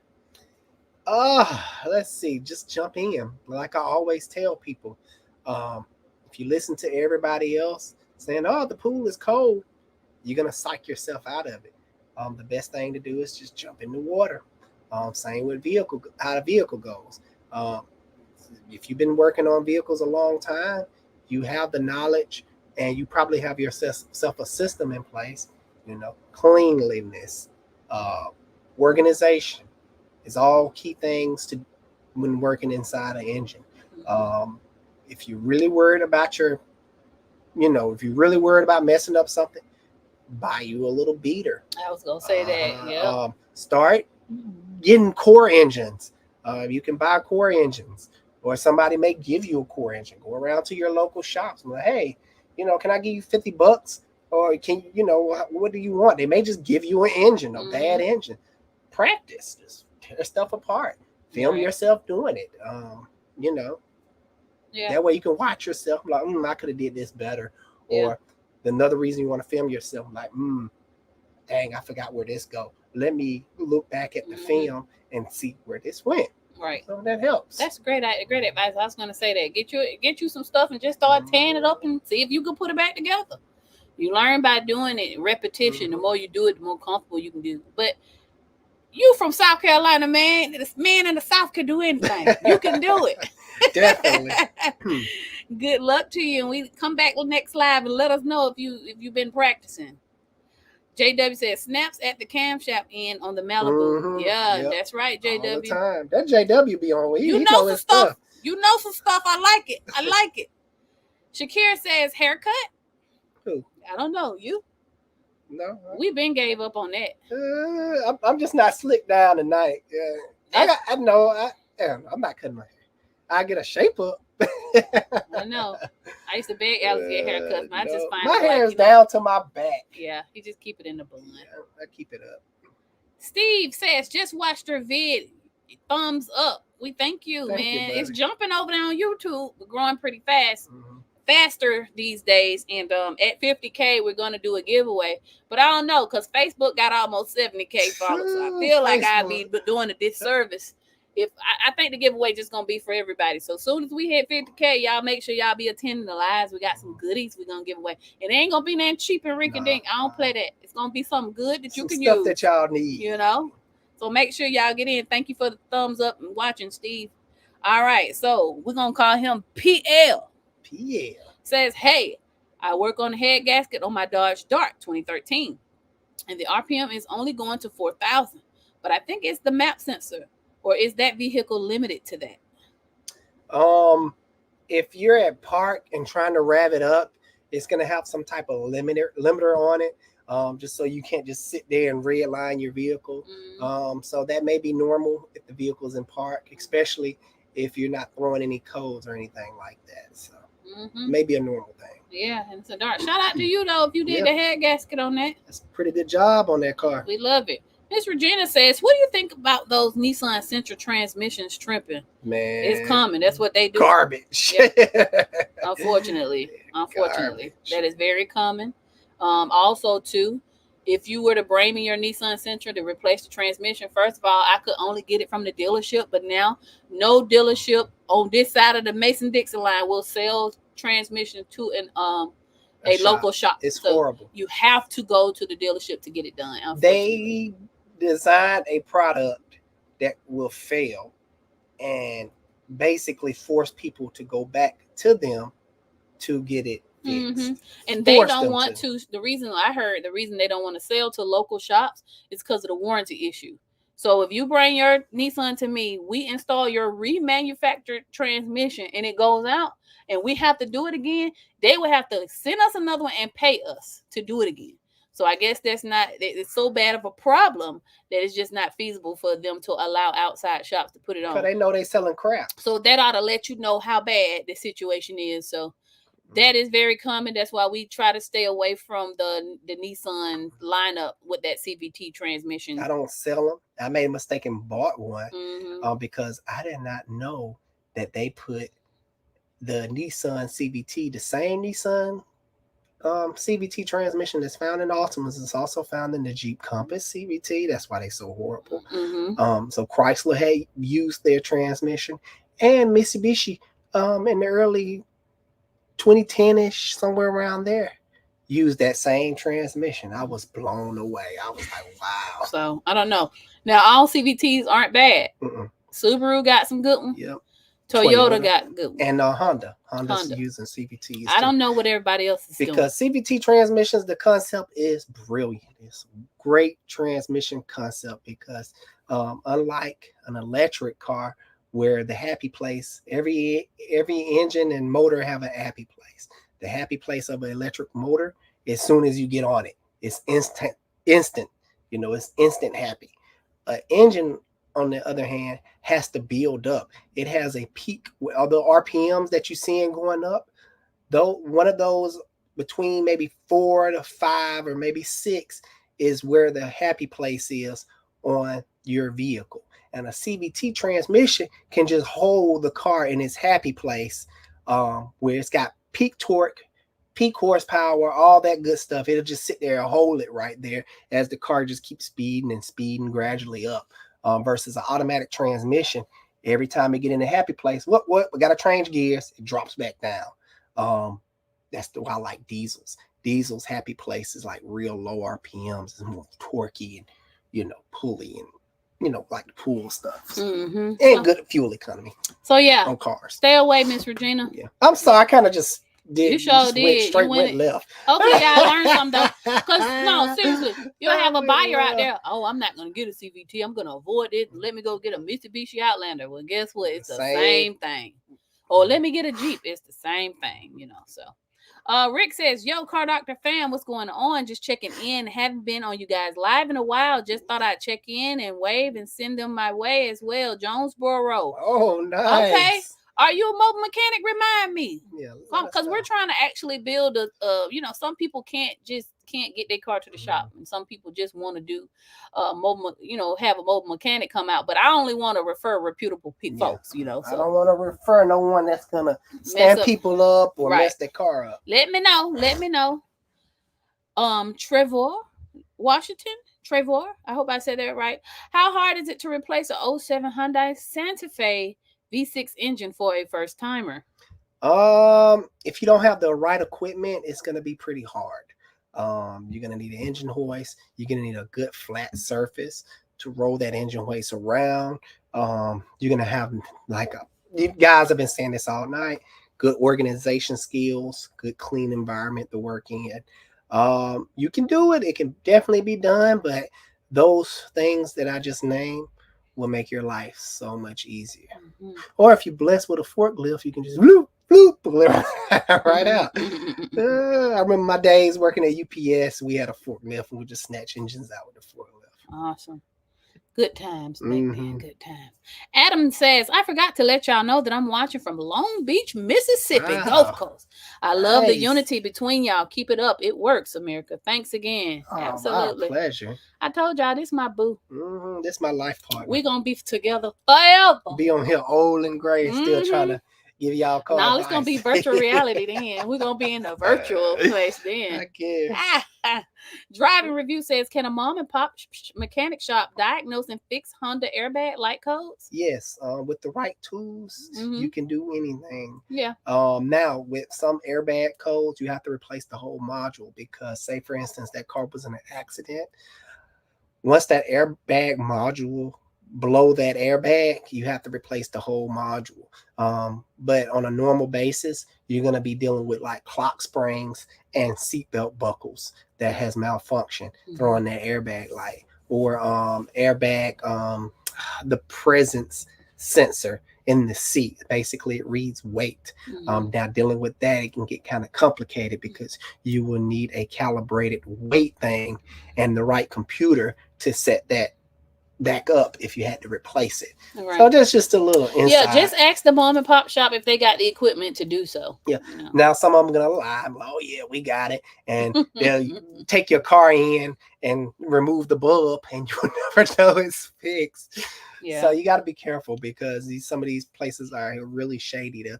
Let's see. Just jump in. Like I always tell people, if you listen to everybody else saying, the pool is cold, you're going to psych yourself out of it. The best thing to do is just jump in the water. Same with how the vehicle goes. If you've been working on vehicles a long time, you have the knowledge and you probably have yourself a system in place, cleanliness, organization, It's all key things to when working inside an engine. If you're really worried about if you're really worried about messing up something, buy you a little beater. I was gonna say that. Yeah. Start getting core engines. You can buy core engines, or somebody may give you a core engine. Go around to your local shops and like, hey, can I give you $50? Or can what do you want? They may just give you an engine, a bad engine. Practice, just tear stuff apart. Film yourself doing it. That way you can watch yourself like, I could have did this better. Or another reason you want to film yourself, like, dang, I forgot where this go. Let me look back at the film and see where this went. Right. So that helps. That's great advice. I was gonna say that. Get you some stuff and just start tearing it up and see if you can put it back together. You learn by doing it, repetition. The more you do it, the more comfortable you can do. But you from South Carolina, man. This man in the South can do anything. You can do it. Definitely. Good luck to you. And we come back next live and let us know if you've been practicing. JW says snaps at the camshaft end on the Malibu. That's right, JW. All the time. That JW be on. You know some stuff. You know some stuff. I like it. Shakira says haircut. Who? I don't know. You? No. We been gave up on that. I'm just not slick down tonight. I'm not cutting my hair. I get a shape up. I know. I used to beg Alex to get haircuts, but I just find my hair is down to my back. Yeah, you just keep it in the bun. Yeah, I keep it up. Steve says, just watched your vid. Thumbs up. We thank you, man. It's jumping over there on YouTube. We're growing pretty fast. Faster these days, and at 50K we're gonna do a giveaway, but I don't know because Facebook got almost 70K followers, so I feel like I'd be doing a disservice if I think the giveaway just gonna be for everybody. So as soon as we hit 50K, y'all make sure y'all be attending the lives. We got some goodies we're gonna give away. It ain't gonna be nothing cheap and rink-a-dink. I don't play that. It's gonna be something good that you can use, that y'all need, so make sure y'all get in. Thank you for the thumbs up and watching, Steve. All right, so we're gonna call him PL. Says, hey, I work on a head gasket on my Dodge Dart 2013, and the RPM is only going to 4,000, but I think it's the map sensor, or is that vehicle limited to that? If you're at park and trying to rev it up, it's going to have some type of limiter on it, just so you can't just sit there and redline your vehicle. So that may be normal if the vehicle's in park, especially if you're not throwing any codes or anything like that. So maybe a normal thing. Yeah, and it's a Dart. Shout out to you though if you did the head gasket on that. That's a pretty good job on that car. We love it. Miss Regina says, what do you think about those Nissan Sentra transmissions tripping? Man, it's common. That's what they do. Garbage. Unfortunately, that is very common. Also too, if you were to bring me your Nissan Sentra to replace the transmission, first of all, I could only get it from the dealership, but now no dealership on this side of the Mason-Dixon line will sell transmission to a local shop. It's horrible. You have to go to the dealership to get it done. They designed a product that will fail and basically force people to go back to them to get it fixed. And they don't want to. The reason they don't want to sell to local shops is because of the warranty issue. So if you bring your Nissan to me, we install your remanufactured transmission and it goes out and we have to do it again, they would have to send us another one and pay us to do it again. So I guess it's so bad of a problem that it's just not feasible for them to allow outside shops to put it on. Because they know they're selling crap. So that ought to let you know how bad the situation is. So that is very common. That's why we try to stay away from the Nissan lineup with that CVT transmission. I don't sell them. I made a mistake and bought one because I did not know that they put the Nissan CVT, the same Nissan CVT transmission that's found in the Altimas is also found in the Jeep Compass CVT. That's why they're so horrible. So Chrysler had used their transmission, and Mitsubishi in the early 2010-ish, somewhere around there, used that same transmission. I was blown away. I was like, wow. So I don't know. Now all CVTs aren't bad. Subaru got some good ones. Yep. Toyota got good ones. And Honda's using CVTs. I don't know what everybody else is doing. Because CVT transmissions, the concept is brilliant. It's great transmission concept because unlike an electric car where the happy place, every engine and motor have a happy place. The happy place of an electric motor, as soon as you get on it, it's instant. It's instant happy. An engine, on the other hand, has to build up. It has a peak. All the RPMs that you're seeing going up, though, one of those between maybe 4 to 5 or maybe 6 is where the happy place is on your vehicle. And a CVT transmission can just hold the car in its happy place, where it's got peak torque, peak horsepower, all that good stuff. It'll just sit there and hold it right there as the car just keeps speeding gradually up. Versus an automatic transmission, every time it get in a happy place, we got to change gears, it drops back down. That's why I like diesels. Diesels happy place is like real low RPMs. It's more torquey and pulley and like the pool stuff. And good fuel economy. So yeah, on cars. Stay away, Miss Regina. Yeah, I'm sorry. I kind of just did. You sure did. Went left. Okay, yeah, I learned something though. Because no, seriously, you'll have a buyer out there. Oh, I'm not gonna get a CVT. I'm gonna avoid it. Let me go get a Mitsubishi Outlander. Well, guess what? It's the same thing. Or let me get a Jeep. It's the same thing. So. Rick says, yo, Car Doctor fam, what's going on? Just checking in. Haven't been on you guys live in a while. Just thought I'd check in and wave and send them my way as well. Jonesboro. Oh, nice. Okay. Are you a mobile mechanic? Remind me. Yeah. Because we're trying to actually build some people can't get their car to the shop, and some people just want to do mobile, have a mobile mechanic come out. But I only want to refer reputable folks, So I don't want to refer no one that's gonna stand people up or mess their car up. Let me know. Trevor Washington. Trevor, I hope I said that right. How hard is it to replace a 07 Hyundai Santa Fe V6 engine for a first timer? If you don't have the right equipment, it's gonna be pretty hard. You're gonna need an engine hoist. You're gonna need a good flat surface to roll that engine hoist around. You're gonna have you guys have been saying this all night. Good organization skills, good clean environment to work in. You can do it. It can definitely be done, but those things that I just named will make your life so much easier. Or if you're blessed with a forklift, you can just bloop, right out. I remember my days working at UPS. We had a forklift and we just snatch engines out with the forklift. Awesome. Good times, man. Good times. Adam says, I forgot to let y'all know that I'm watching from Long Beach, Mississippi, Gulf Coast. I love the unity between y'all. Keep it up. It works, America. Thanks again. Absolutely. My pleasure. I told y'all, this is my boo. This is my life partner. We're going to be together forever. Be on here old and gray, still trying to give y'all car advice. It's going to be virtual reality then. We're going to be in the virtual place then. I guess. Driving Review says, can a mom and pop mechanic shop diagnose and fix Honda airbag light codes? Yes. With the right tools, you can do anything. Yeah. Now, with some airbag codes, you have to replace the whole module because, say, for instance, that car was in an accident. Once that airbag module blow that airbag, you have to replace the whole module. But on a normal basis, you're going to be dealing with like clock springs and seatbelt buckles that has malfunction throwing that airbag light, or airbag, the presence sensor in the seat. Basically, it reads weight. Now dealing with that, it can get kind of complicated because you will need a calibrated weight thing and the right computer to set that back up if you had to replace it. Right. So that's just a little insight. Yeah, just ask the mom and pop shop if they got the equipment to do so. Yeah. Now some of them gonna lie. I'm like, oh yeah, we got it. And they'll take your car in and remove the bulb and you'll never know it's fixed. Yeah. So you got to be careful because some of these places are really shady. They'll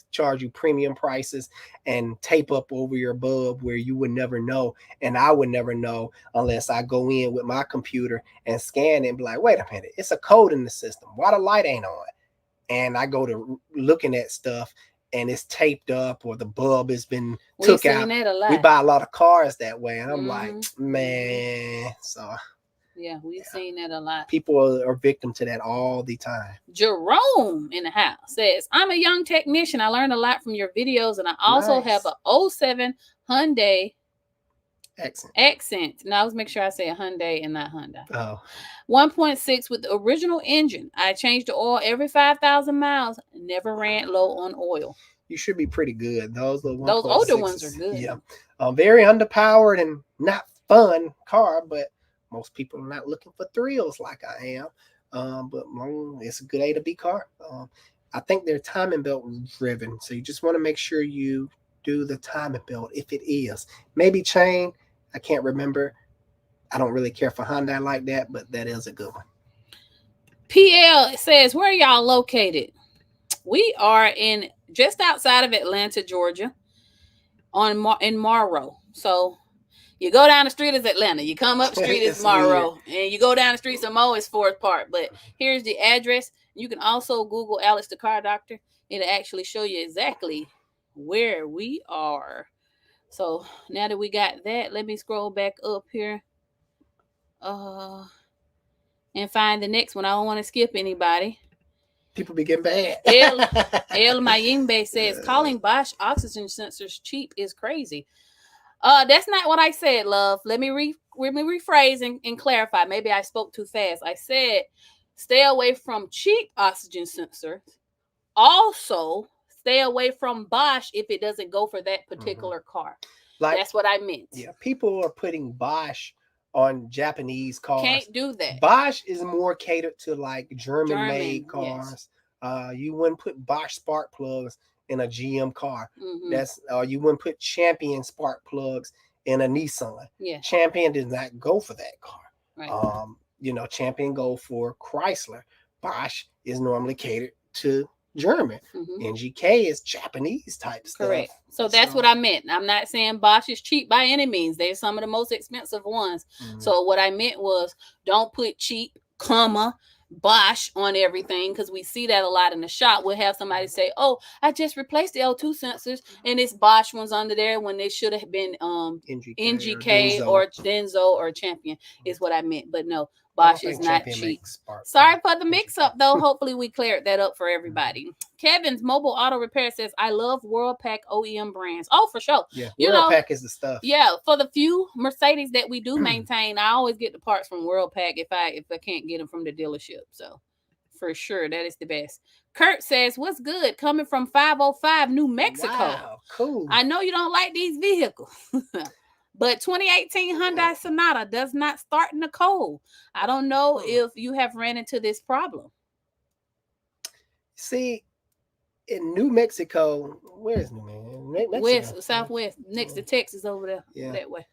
charge you premium prices and tape up over your bulb where you would never know, and I would never know unless I go in with my computer and scan it and be like, wait a minute, it's a code in the system, why the light ain't on? And I go to looking at stuff and it's taped up or the bulb has been took out. We buy a lot of cars that way, and I'm like, man. So yeah, we've seen that a lot. People are victim to that all the time. Jerome in the house says, I'm a young technician. I learned a lot from your videos, and I also have a 07 Hyundai Accent. Now let's make sure I say Hyundai and not Honda. Oh. 1.6 with the original engine. I changed the oil every 5,000 miles. Never ran low on oil. You should be pretty good. Those older ones are good. Yeah. Very underpowered and not fun car, but most people are not looking for thrills like I am. But it's a good A to B car. I think they're timing belt driven, so you just want to make sure you do the timing belt if it is. Maybe chain. I can't remember. I don't really care for Hyundai like that, but that is a good one. PL says, where are y'all located? We are in just outside of Atlanta, Georgia, in Monroe. So you go down the street is Atlanta. You come up the street is Monroe. And you go down the street some more is Forest Park. But here's the address. You can also Google Alex the Car Doctor. It'll actually show you exactly where we are. So now that we got that, let me scroll back up here. And find the next one. I don't want to skip anybody. People be getting bad. El Mayimbe says calling Bosch oxygen sensors cheap is crazy. That's not what I said, love. Let me rephrase and clarify. Maybe I spoke too fast. I said stay away from cheap oxygen sensors. Also, stay away from Bosch if it doesn't go for that particular car. That's what I meant. Yeah, people are putting Bosch on Japanese cars. Can't do that. Bosch is more catered to like German-made cars. Yes. You wouldn't put Bosch spark plugs in a GM car. Mm-hmm. You wouldn't put Champion spark plugs in a Nissan. Yeah. Champion does not go for that car. Right. Champion go for Chrysler. Bosch is normally catered to German. Mm-hmm. NGK is Japanese type stuff. Correct. So that's what I meant. I'm not saying Bosch is cheap by any means. They're some of the most expensive ones. Mm-hmm. So what I meant was don't put cheap, Bosch on everything, because we see that a lot in the shop. We'll have somebody say, oh, I just replaced the L2 sensors and it's Bosch ones under there when they should have been NGK or Denso or Champion is what I meant. But no, Bosch is not cheap. Sorry for the mix-up, though. Hopefully we cleared that up for everybody. Kevin's Mobile Auto Repair says, I love WorldPack OEM brands. Oh, for sure. Yeah, WorldPack is the stuff. Yeah, for the few Mercedes that we do maintain, I always get the parts from WorldPack if I can't get them from the dealership. So, for sure, that is the best. Kurt says, what's good? Coming from 505 New Mexico. Wow, cool. I know you don't like these vehicles. But 2018 Hyundai Sonata does not start in the cold. I don't know if you have ran into this problem. See, in New Mexico, where's New Mexico? West, southwest, next to Texas over there, that way.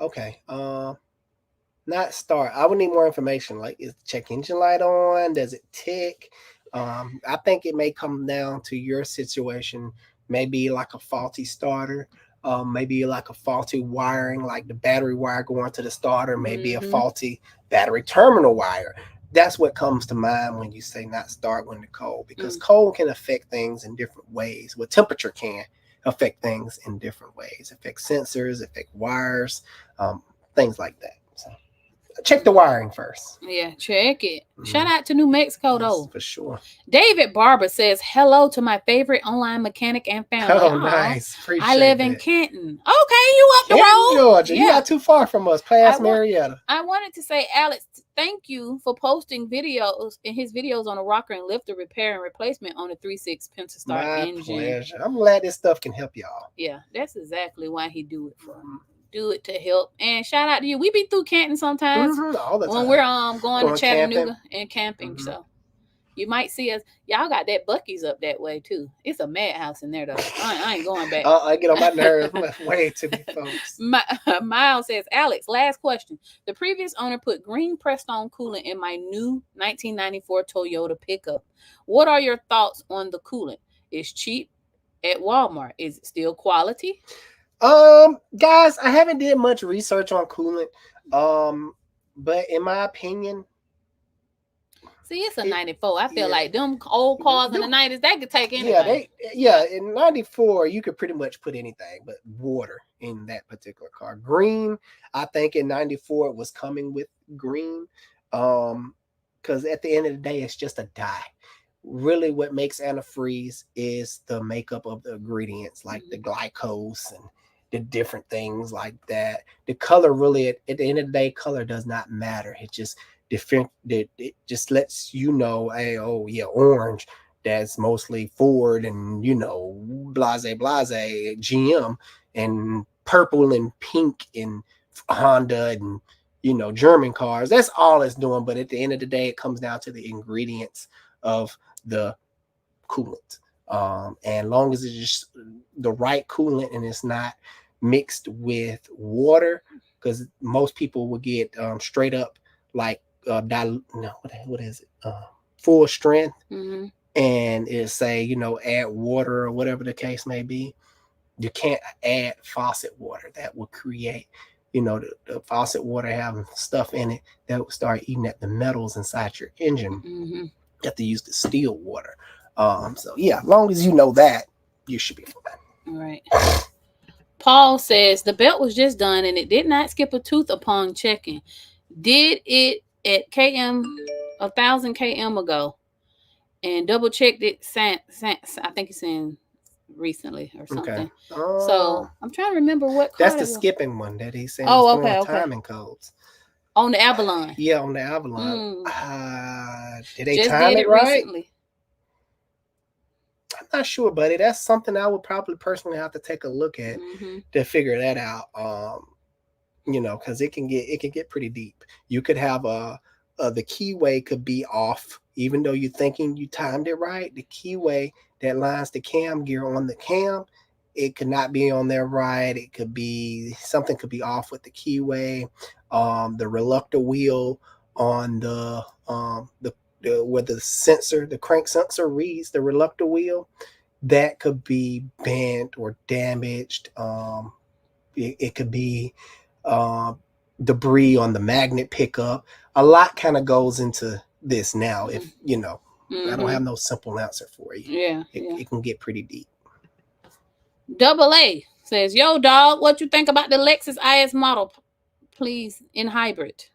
Okay. Not start. I would need more information. Like, is the check engine light on? Does it tick? I think it may come down to your situation. Maybe like a faulty starter. Maybe like a faulty wiring, like the battery wire going to the starter, maybe a faulty battery terminal wire. That's what comes to mind when you say not start when the cold, because cold can affect things in different ways. Well, temperature can affect things in different ways. Affect sensors, affect wires, things like that. So check the wiring first. Yeah, check it. Shout out to New Mexico, though. For sure. David Barber says, hello to my favorite online mechanic and family. Oh, nice. Appreciate I live in Canton. Okay, you up the road. Georgia. Yeah. You're not too far from us, past Marietta. I wanted to say, Alex, thank you for posting videos on a rocker and lifter repair and replacement on a 3.6 Pentastar engine. My pleasure. I'm glad this stuff can help y'all. Yeah, that's exactly why he do it for me. Do it to help. And shout out to you. We be through Canton sometimes all the time. when we're going to Chattanooga and camping. So you might see us. Y'all got that Buc-ee's up that way too. It's a madhouse in there though. I ain't going back. I get on my nerves. Way too many folks. Miles says, Alex, last question. The previous owner put green pressed on coolant in my new 1994 Toyota pickup. What are your thoughts on the coolant? It's cheap at Walmart. Is it still quality? Guys, I haven't did much research on coolant. But in my opinion, see, it's a 94. I feel like them old cars in the 90s, they could take anything. In 94, you could pretty much put anything but water in that particular car. Green, I think in 94 it was coming with green. Because at the end of the day, it's just a dye. Really what makes antifreeze is the makeup of the ingredients, like the glycose and the different things like that. The color really, at the end of the day, color does not matter. It just different. It just lets you know, hey, oh yeah, orange. That's mostly Ford and blase GM, and purple and pink and Honda and German cars. That's all it's doing. But at the end of the day, it comes down to the ingredients of the coolant. And long as it's just the right coolant and it's not mixed with water, because most people will get straight up like what is it? Full strength, Mm-hmm. and it say add water or whatever the case may be. You can't add faucet water. That will create the faucet water having stuff in it that will start eating at the metals inside your engine. Mm-hmm. You have to use the still water. So yeah, as long as you know that, you should be fine. All right. Paul says the belt was just done and it did not skip a tooth upon checking. Did it at 1,000 km ago, and double checked it. I think he's saying recently or something. Okay. So I'm trying to remember what car. That's the skipping one that he's saying. Oh, okay. Timing codes. On the Avalon. Yeah, on the Avalon. Did they just time did it right? Recently. I'm not sure, buddy. That's something I would probably personally have to take a look at to figure that out. Because it can get pretty deep. You could have the keyway could be off, even though you're thinking you timed it right. The keyway that lines the cam gear on the cam, it could not be on there right. It could be something could be off with the keyway. The reluctor wheel on the where the sensor, the crank sensor reads the reluctor wheel, that could be bent or damaged. It could be debris on the magnet pickup. A lot kind of goes into this now. If I don't have no simple answer for you. Yeah, it can get pretty deep. Double A says, "Yo, dog, what you think about the Lexus IS model, please, in hybrid?"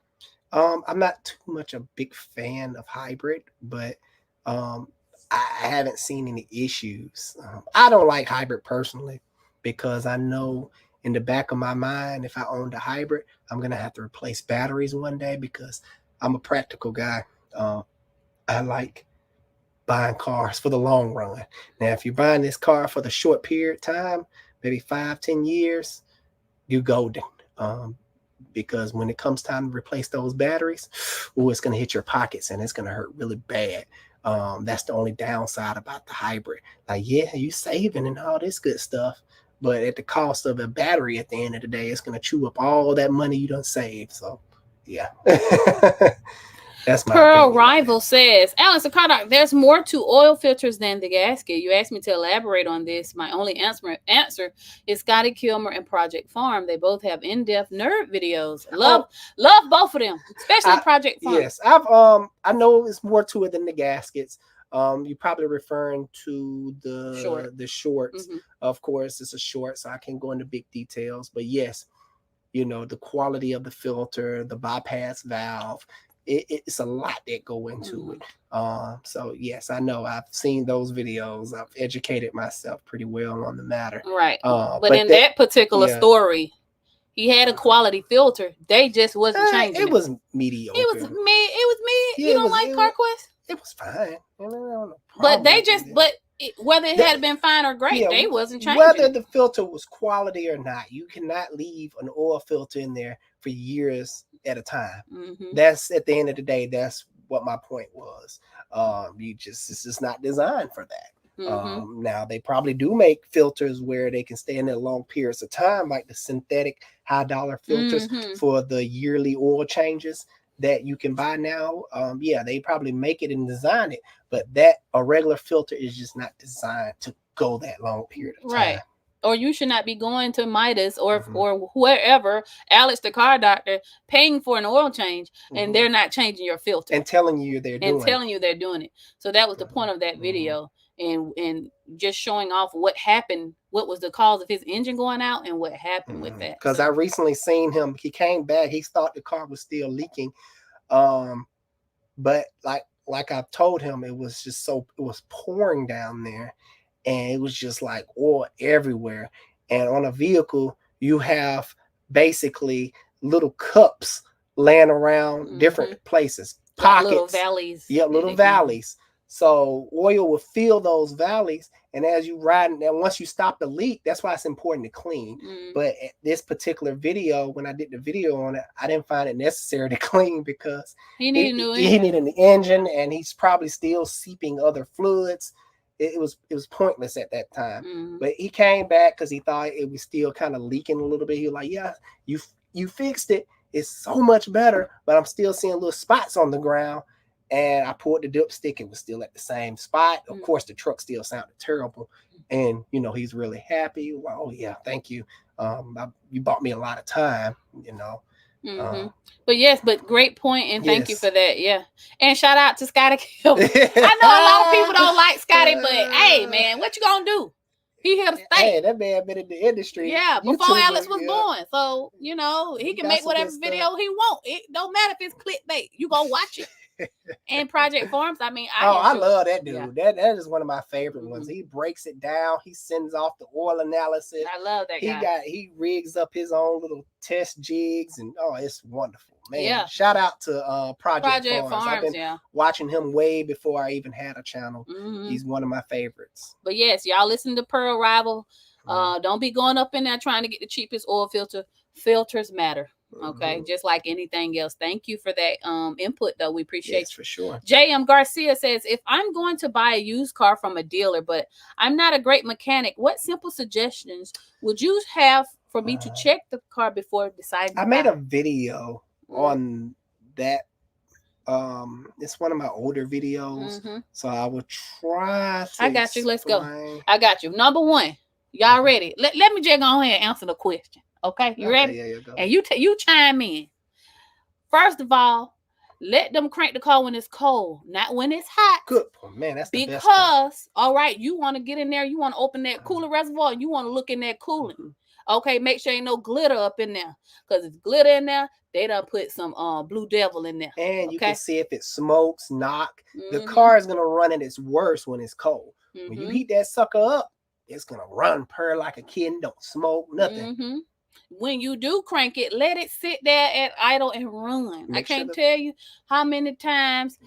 I'm not too much a big fan of hybrid, but I haven't seen any issues. I don't like hybrid personally because I know in the back of my mind, if I owned a hybrid, I'm going to have to replace batteries one day because I'm a practical guy. I like buying cars for the long run. Now, if you're buying this car for the short period of time, maybe 5-10 years, you golden. Because when it comes time to replace those batteries, it's going to hit your pockets and it's going to hurt really bad. That's the only downside about the hybrid. Like, yeah, you saving and all this good stuff, but at the cost of a battery at the end of the day, it's going to chew up all that money you done saved. So, yeah. That's my Pearl opinion. Rival says, Alex Cardock, there's more to oil filters than the gasket. You asked me to elaborate on this. My only answer is Scotty Kilmer and Project Farm. They both have in-depth nerd videos. Love both of them, especially Project Farm. Yes, I know it's more to it than the gaskets. You're probably referring to the shorts. Of course, it's a short, so I can't go into big details. But yes, the quality of the filter, the bypass valve. It's a lot that go into it. So yes, I know I've seen those videos. I've educated myself pretty well on the matter. Right. But in that particular story, he had a quality filter. They just wasn't changing. It was mediocre. It was mid. You don't like CarQuest? It was fine. But they just whether it had been fine or great, they wasn't changing. Whether the filter was quality or not, you cannot leave an oil filter in there for years at a time. That's at the end of the day, that's what my point was. It's just not designed for that. Now they probably do make filters where they can stay in there long periods of time, like the synthetic high dollar filters for the yearly oil changes that you can buy now. They probably make it and design it, but a regular filter is just not designed to go that long period of time. Right. Or you should not be going to Midas or wherever, Alex the car doctor, paying for an oil change, and they're not changing your filter and telling you they're doing it. So that was the point of that video, and just showing off what happened, what was the cause of his engine going out, and what happened with that. Because I recently seen him. He came back. He thought the car was still leaking, but like I told him, it was pouring down there. And it was just like oil everywhere. And on a vehicle, you have basically little cups laying around different places, pockets, like little valleys. Yeah, little valleys. So oil will fill those valleys, and as you ride, and once you stop the leak, that's why it's important to clean. But at this particular video, when I did the video on it, I didn't find it necessary to clean because he needed an engine, and he's probably still seeping other fluids. It was pointless at that time. But he came back because he thought it was still kind of leaking a little bit. He was like, "Yeah, you fixed it. It's so much better, but I'm still seeing little spots on the ground." And I pulled the dipstick. It was still at the same spot. Of course, the truck still sounded terrible. And, he's really happy. Well, oh, yeah, thank you. You bought me a lot of time, But yes, but great point, and thank you for that. Yeah. And shout out to Scotty Kill. I know a lot of people don't like Scotty, but hey, man, what you gonna do? He here to stay. Hey, that man been in the industry. Yeah, before Alex was born. So, he can make whatever video he want. It don't matter if it's clickbait. You gonna watch it. And Project Farms, I love that dude. Yeah. That is one of my favorite ones. He breaks it down. He sends off the oil analysis. I love that guy. He rigs up his own little test jigs, and it's wonderful, man. Yeah. Shout out to Project Farms. I've been watching him way before I even had a channel. He's one of my favorites. But yes, y'all listen to Pearl Rival. Don't be going up in there trying to get the cheapest oil filter. Filters matter. Okay, just like anything else. Thank you for that input, though. We appreciate it. For sure. J.M. Garcia says, if I'm going to buy a used car from a dealer, but I'm not a great mechanic, what simple suggestions would you have for me to check the car before deciding to buy? Made a video on that. It's one of my older videos, so I will try to I got you. Let's go. I got you. Number one, y'all ready? Let me just go ahead and answer the question. Okay, you ready? Yeah, go. And you chime in. First of all, let them crank the car when it's cold, not when it's hot. Good point, man. That's the best because all right, you want to get in there, you want to open that cooler reservoir, and you want to look in that coolant. Okay, make sure ain't no glitter up in there, because if glitter in there, they done put some blue devil in there. And you can see if it smokes, knock. The car is gonna run at its worst when it's cold. When you heat that sucker up, it's gonna run purr like a kitten, don't smoke, nothing. When you do crank it, let it sit there at idle and run. I can't tell you how many times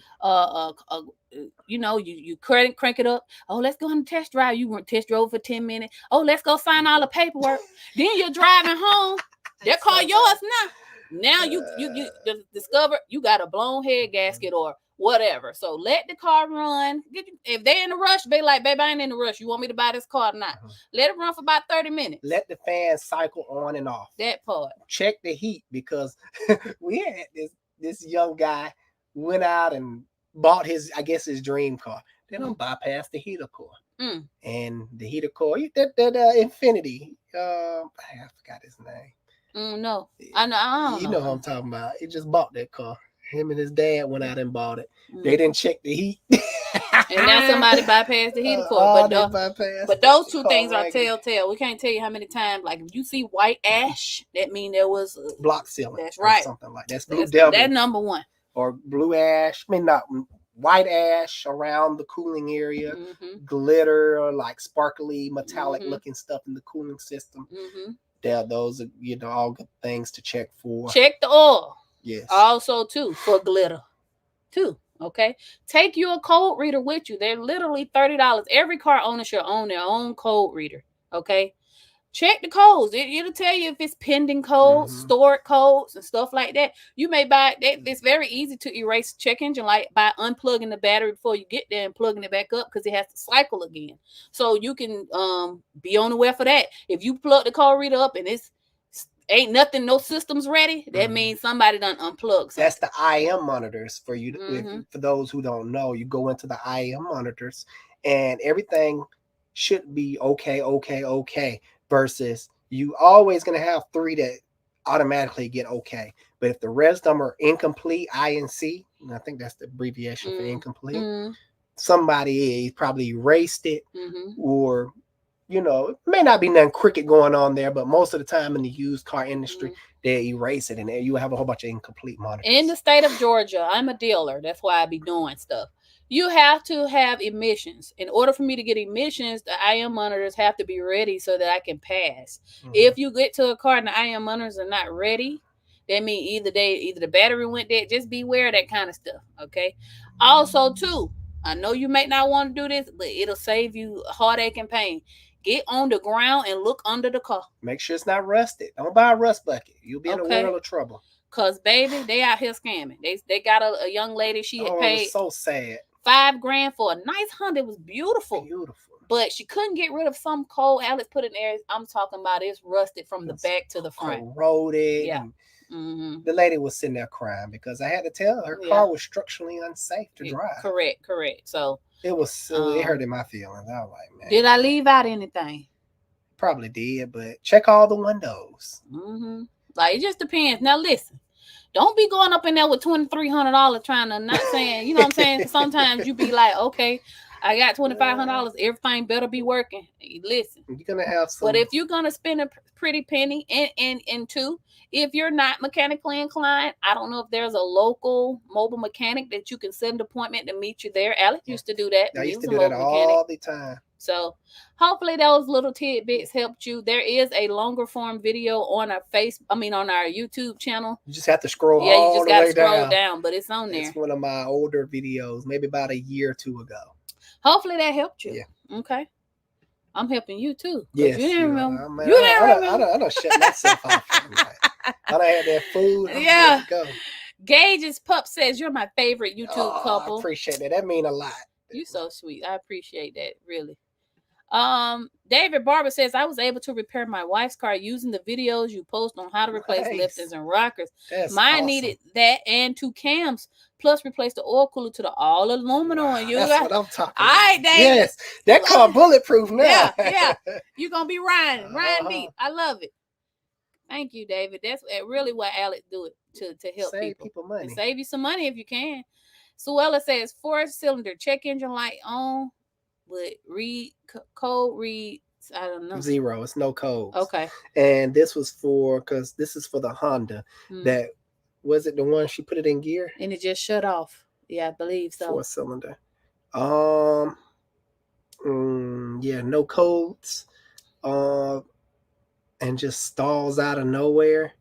you crank it up. Oh, let's go on a test drive. You want to test drove for 10 minutes. Oh, let's go sign all the paperwork. Then you're driving home. That car yours now. Now you discover you got a blown head gasket or whatever. So let the car run. If they're in a rush, be like, babe, I ain't in a rush. You want me to buy this car or not? Let it run for about 30 minutes. Let the fan cycle on and off. That part. Check the heat, because we had this young guy went out and bought his dream car. They don't bypass the heater core. And the heater core, that Infinity, I forgot his name. No, I know. You know what I'm talking about. He just bought that car. Him and his dad went out and bought it. They didn't check the heat. And now somebody bypassed the heater core. But those two things are telltale. We can't tell you how many times. Like if you see white ash, that means there was block sealing. That's right. Something like that. That's blue devil. That's number one. Or blue ash. Not white ash around the cooling area. Glitter or like sparkly metallic looking stuff in the cooling system. Those are all good things to check for. Check the oil. Yes. Also, too, for glitter, too. Okay. Take your code reader with you. They're literally $30. Every car owner should own their own code reader. Okay. Check the codes. It'll tell you if it's pending codes, stored codes, and stuff like that. You may buy that. It's very easy to erase check engine light by unplugging the battery before you get there and plugging it back up, because it has to cycle again. So you can be on the way for that. If you plug the code reader up and it's ain't nothing, no systems ready, that means somebody done unplugged something. That's the IM monitors for you. For those who don't know, you go into the IM monitors and everything should be okay. Versus you always going to have 3 that automatically get okay. But if the rest of them are incomplete, INC, and I think that's the abbreviation for incomplete, somebody probably erased it or it may not be nothing cricket going on there, but most of the time in the used car industry, they erase it, and you have a whole bunch of incomplete monitors. In the state of Georgia, I'm a dealer. That's why I be doing stuff. You have to have emissions. In order for me to get emissions, the IM monitors have to be ready so that I can pass. If you get to a car and the IM monitors are not ready, that means either the battery went dead. Just beware of that kind of stuff. Okay. Also, too, I know you may not want to do this, but it'll save you heartache and pain. Get on the ground and look under the car. Make sure it's not rusted. Don't buy a rust bucket. You'll be in a world of trouble. Cause baby, they out here scamming. They got a young lady. She had paid so sad $5,000 for a nice Honda. It was beautiful. But she couldn't get rid of some coal. Alex put in there. I'm talking about it's rusted from the back to the front. Corroded. Yeah. The lady was sitting there crying because I had to tell her car was structurally unsafe to drive. Correct. So it was it hurted my feelings. I was like, man. Did I leave out anything? Probably did, but check all the windows. Like, it just depends. Now listen. Don't be going up in there with $2,300 trying to, not saying, you know what I'm saying? Sometimes you be like, okay, I got $2,500. Everything better be working. Listen. You're going to have some. But if you're going to spend a pretty penny, and two, if you're not mechanically inclined, I don't know if there's a local mobile mechanic that you can set an appointment to meet you there. Alex used to do that. I used to do that all the time. So hopefully those little tidbits helped you. There is a longer form video on our on our YouTube channel. You just have to scroll all the way down. Yeah, you just got to scroll down, but it's on there. It's one of my older videos, maybe about a year or two ago. Hopefully that helped you. Yeah. Okay. I'm helping you too. Yes. You didn't remember. I don't shut myself off. I done had that food. Yeah. Gage's Pup says you're my favorite YouTube couple. I appreciate that. That mean a lot. You so sweet. I appreciate that, really. David Barber says I was able to repair my wife's car using the videos you post on how to replace lifters and rockers. Mine awesome. Needed that and 2 cams, plus replace the oil cooler to the all aluminum. Wow, that's what I'm talking about. All right, David. Yes, that car bulletproof now. Yeah. You're gonna be riding deep. I love it. Thank you, David. That's really what Alex do it to help save people money. And save you some money if you can. Suella says 4-cylinder check engine light on. But code reads, I don't know. 0. It's no codes. Okay. And this was because this is for the Honda. That was it. The one she put it in gear and it just shut off. Yeah, I believe so. 4-cylinder. Yeah, no codes. And just stalls out of nowhere.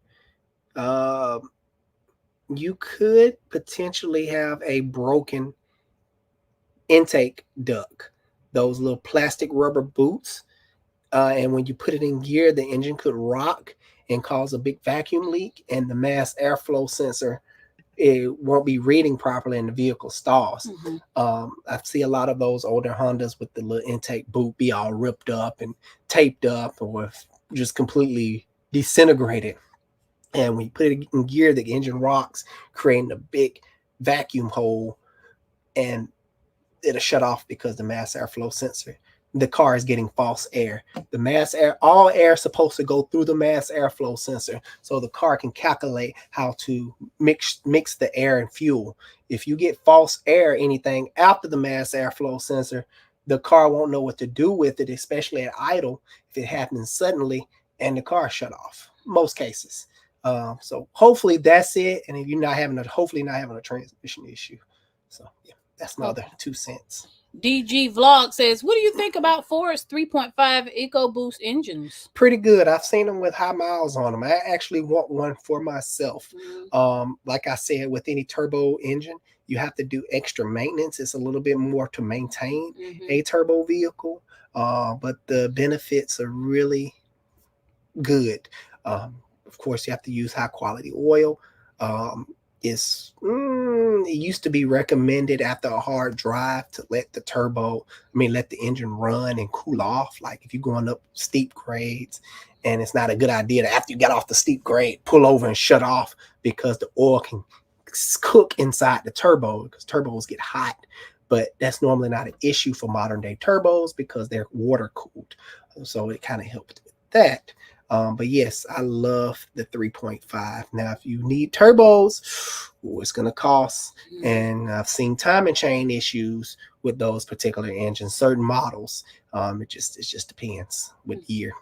You could potentially have a broken intake duct. Those little plastic rubber boots. And when you put it in gear, the engine could rock and cause a big vacuum leak. And the mass airflow sensor, it won't be reading properly and the vehicle stalls. I see a lot of those older Hondas with the little intake boot be all ripped up and taped up or just completely disintegrated. And when you put it in gear, the engine rocks, creating a big vacuum hole. And it'll shut off because the mass airflow sensor, the car is getting false air. The mass air, all air is supposed to go through the mass airflow sensor so the car can calculate how to mix the air and fuel. If you get false air, anything after the mass airflow sensor, the car won't know what to do with it, especially at idle, if it happens suddenly and the car shut off, most cases. So hopefully that's it. And if you're hopefully not having a transmission issue. So yeah. That's my other 2 cents. DG Vlog says, what do you think about Ford's 3.5 EcoBoost engines? Pretty good. I've seen them with high miles on them. I actually want one for myself. Like I said, with any turbo engine, you have to do extra maintenance. It's a little bit more to maintain a turbo vehicle, but the benefits are really good. Of course, you have to use high quality oil. It used to be recommended after a hard drive to let the engine run and cool off. Like if you're going up steep grades, and it's not a good idea to, after you get off the steep grade, pull over and shut off because the oil can cook inside the turbo because turbos get hot. But that's normally not an issue for modern day turbos because they're water cooled. So it kind of helped with that. But yes, I love the 3.5. Now, if you need turbos, it's going to cost. And I've seen timing chain issues with those particular engines, certain models. It just depends with year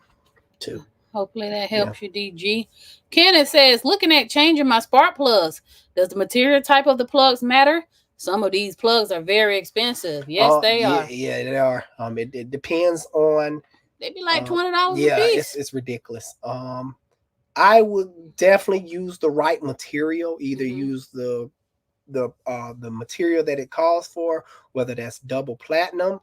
too. Hopefully that helps you, DG. Kenneth says, looking at changing my spark plugs. Does the material type of the plugs matter? Some of these plugs are very expensive. Yes, they are. Yeah, they are. It depends on. They be like $20 a Yeah, piece. it's ridiculous. I would definitely use the right material. Either use the material that it calls for, whether that's double platinum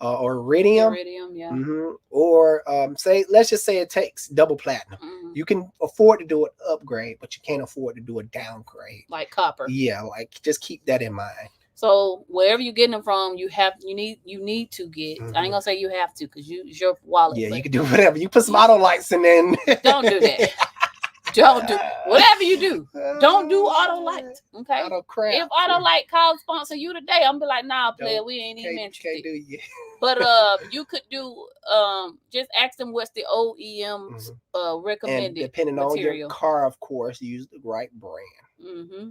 or iridium. Yeah. Or say, let's just say it takes double platinum. You can afford to do an upgrade, but you can't afford to do a downgrade. Like copper. Yeah, like just keep that in mind. So wherever you're getting them from, you need to get. I ain't gonna say you have to, because it's your wallet. Yeah, you can do whatever. You put some auto lights in there. Don't do that. Don't do whatever you do. Don't do auto lights. Okay. Auto crap. If auto light calls sponsor you today, I'm be like, nah, player, we ain't even interested. Can't do you. But you could do just ask them what's the OEM's recommended and depending material. on your car, of course, use the right brand.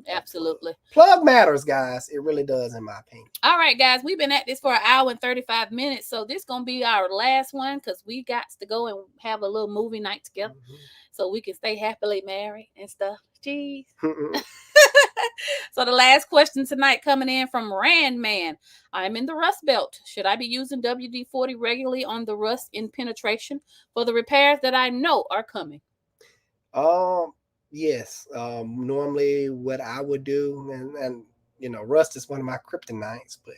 Absolutely. Plug matters, guys. It really does, in my opinion. All right, guys, we've been at this for 1 hour and 35 minutes, so this gonna be our last one, because we got to go and have a little movie night together, so we can stay happily married and stuff. Jeez. So the last question tonight coming in from Rand Man. I'm in the Rust Belt. Should I be using WD-40 regularly on the rust in penetration for the repairs that I know are coming? Yes. Normally what I would do, and rust is one of my kryptonites, but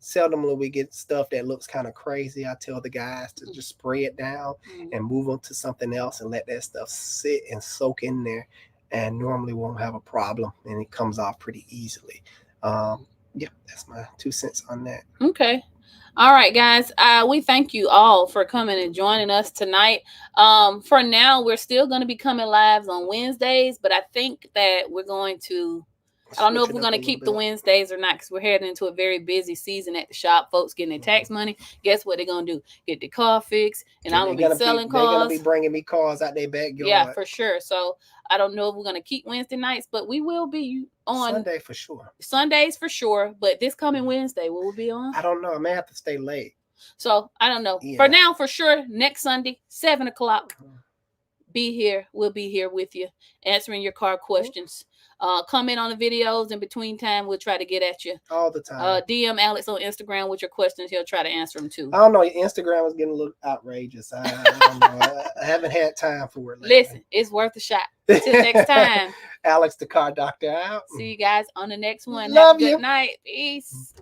seldomly we get stuff that looks kind of crazy. I tell the guys to just spray it down and move on to something else and let that stuff sit and soak in there, and normally won't have a problem, and it comes off pretty easily. Yeah, that's my 2 cents on that. Okay. All right, guys. We thank you all for coming and joining us tonight. For now, we're still going to be coming live on Wednesdays, but I think that we're going to, I don't know if we're going to keep the Wednesdays or not, because we're heading into a very busy season at the shop. Folks getting their tax money. Guess what they're going to do? Get their car fixed, and I'm going to be selling cars. They're going to be bringing me cars out their backyard. Yeah, for sure. So I don't know if we're going to keep Wednesday nights, but we will be on Sunday for sure. Sundays for sure. But this coming Wednesday, will we be on? I don't know. I may have to stay late. So I don't know. Yeah. For now, for sure, next Sunday, 7 o'clock. Be here. We'll be here with you, answering your car questions. Comment on the videos in between time. We'll try to get at you all the time. DM Alex on Instagram with your questions. He'll try to answer them too. I don't know. Instagram is getting a little outrageous. I don't know. I haven't had time for it lately. Listen, it's worth a shot. Till next time. Alex the Car Doctor out. See you guys on the next one. Love Have a good night. Peace.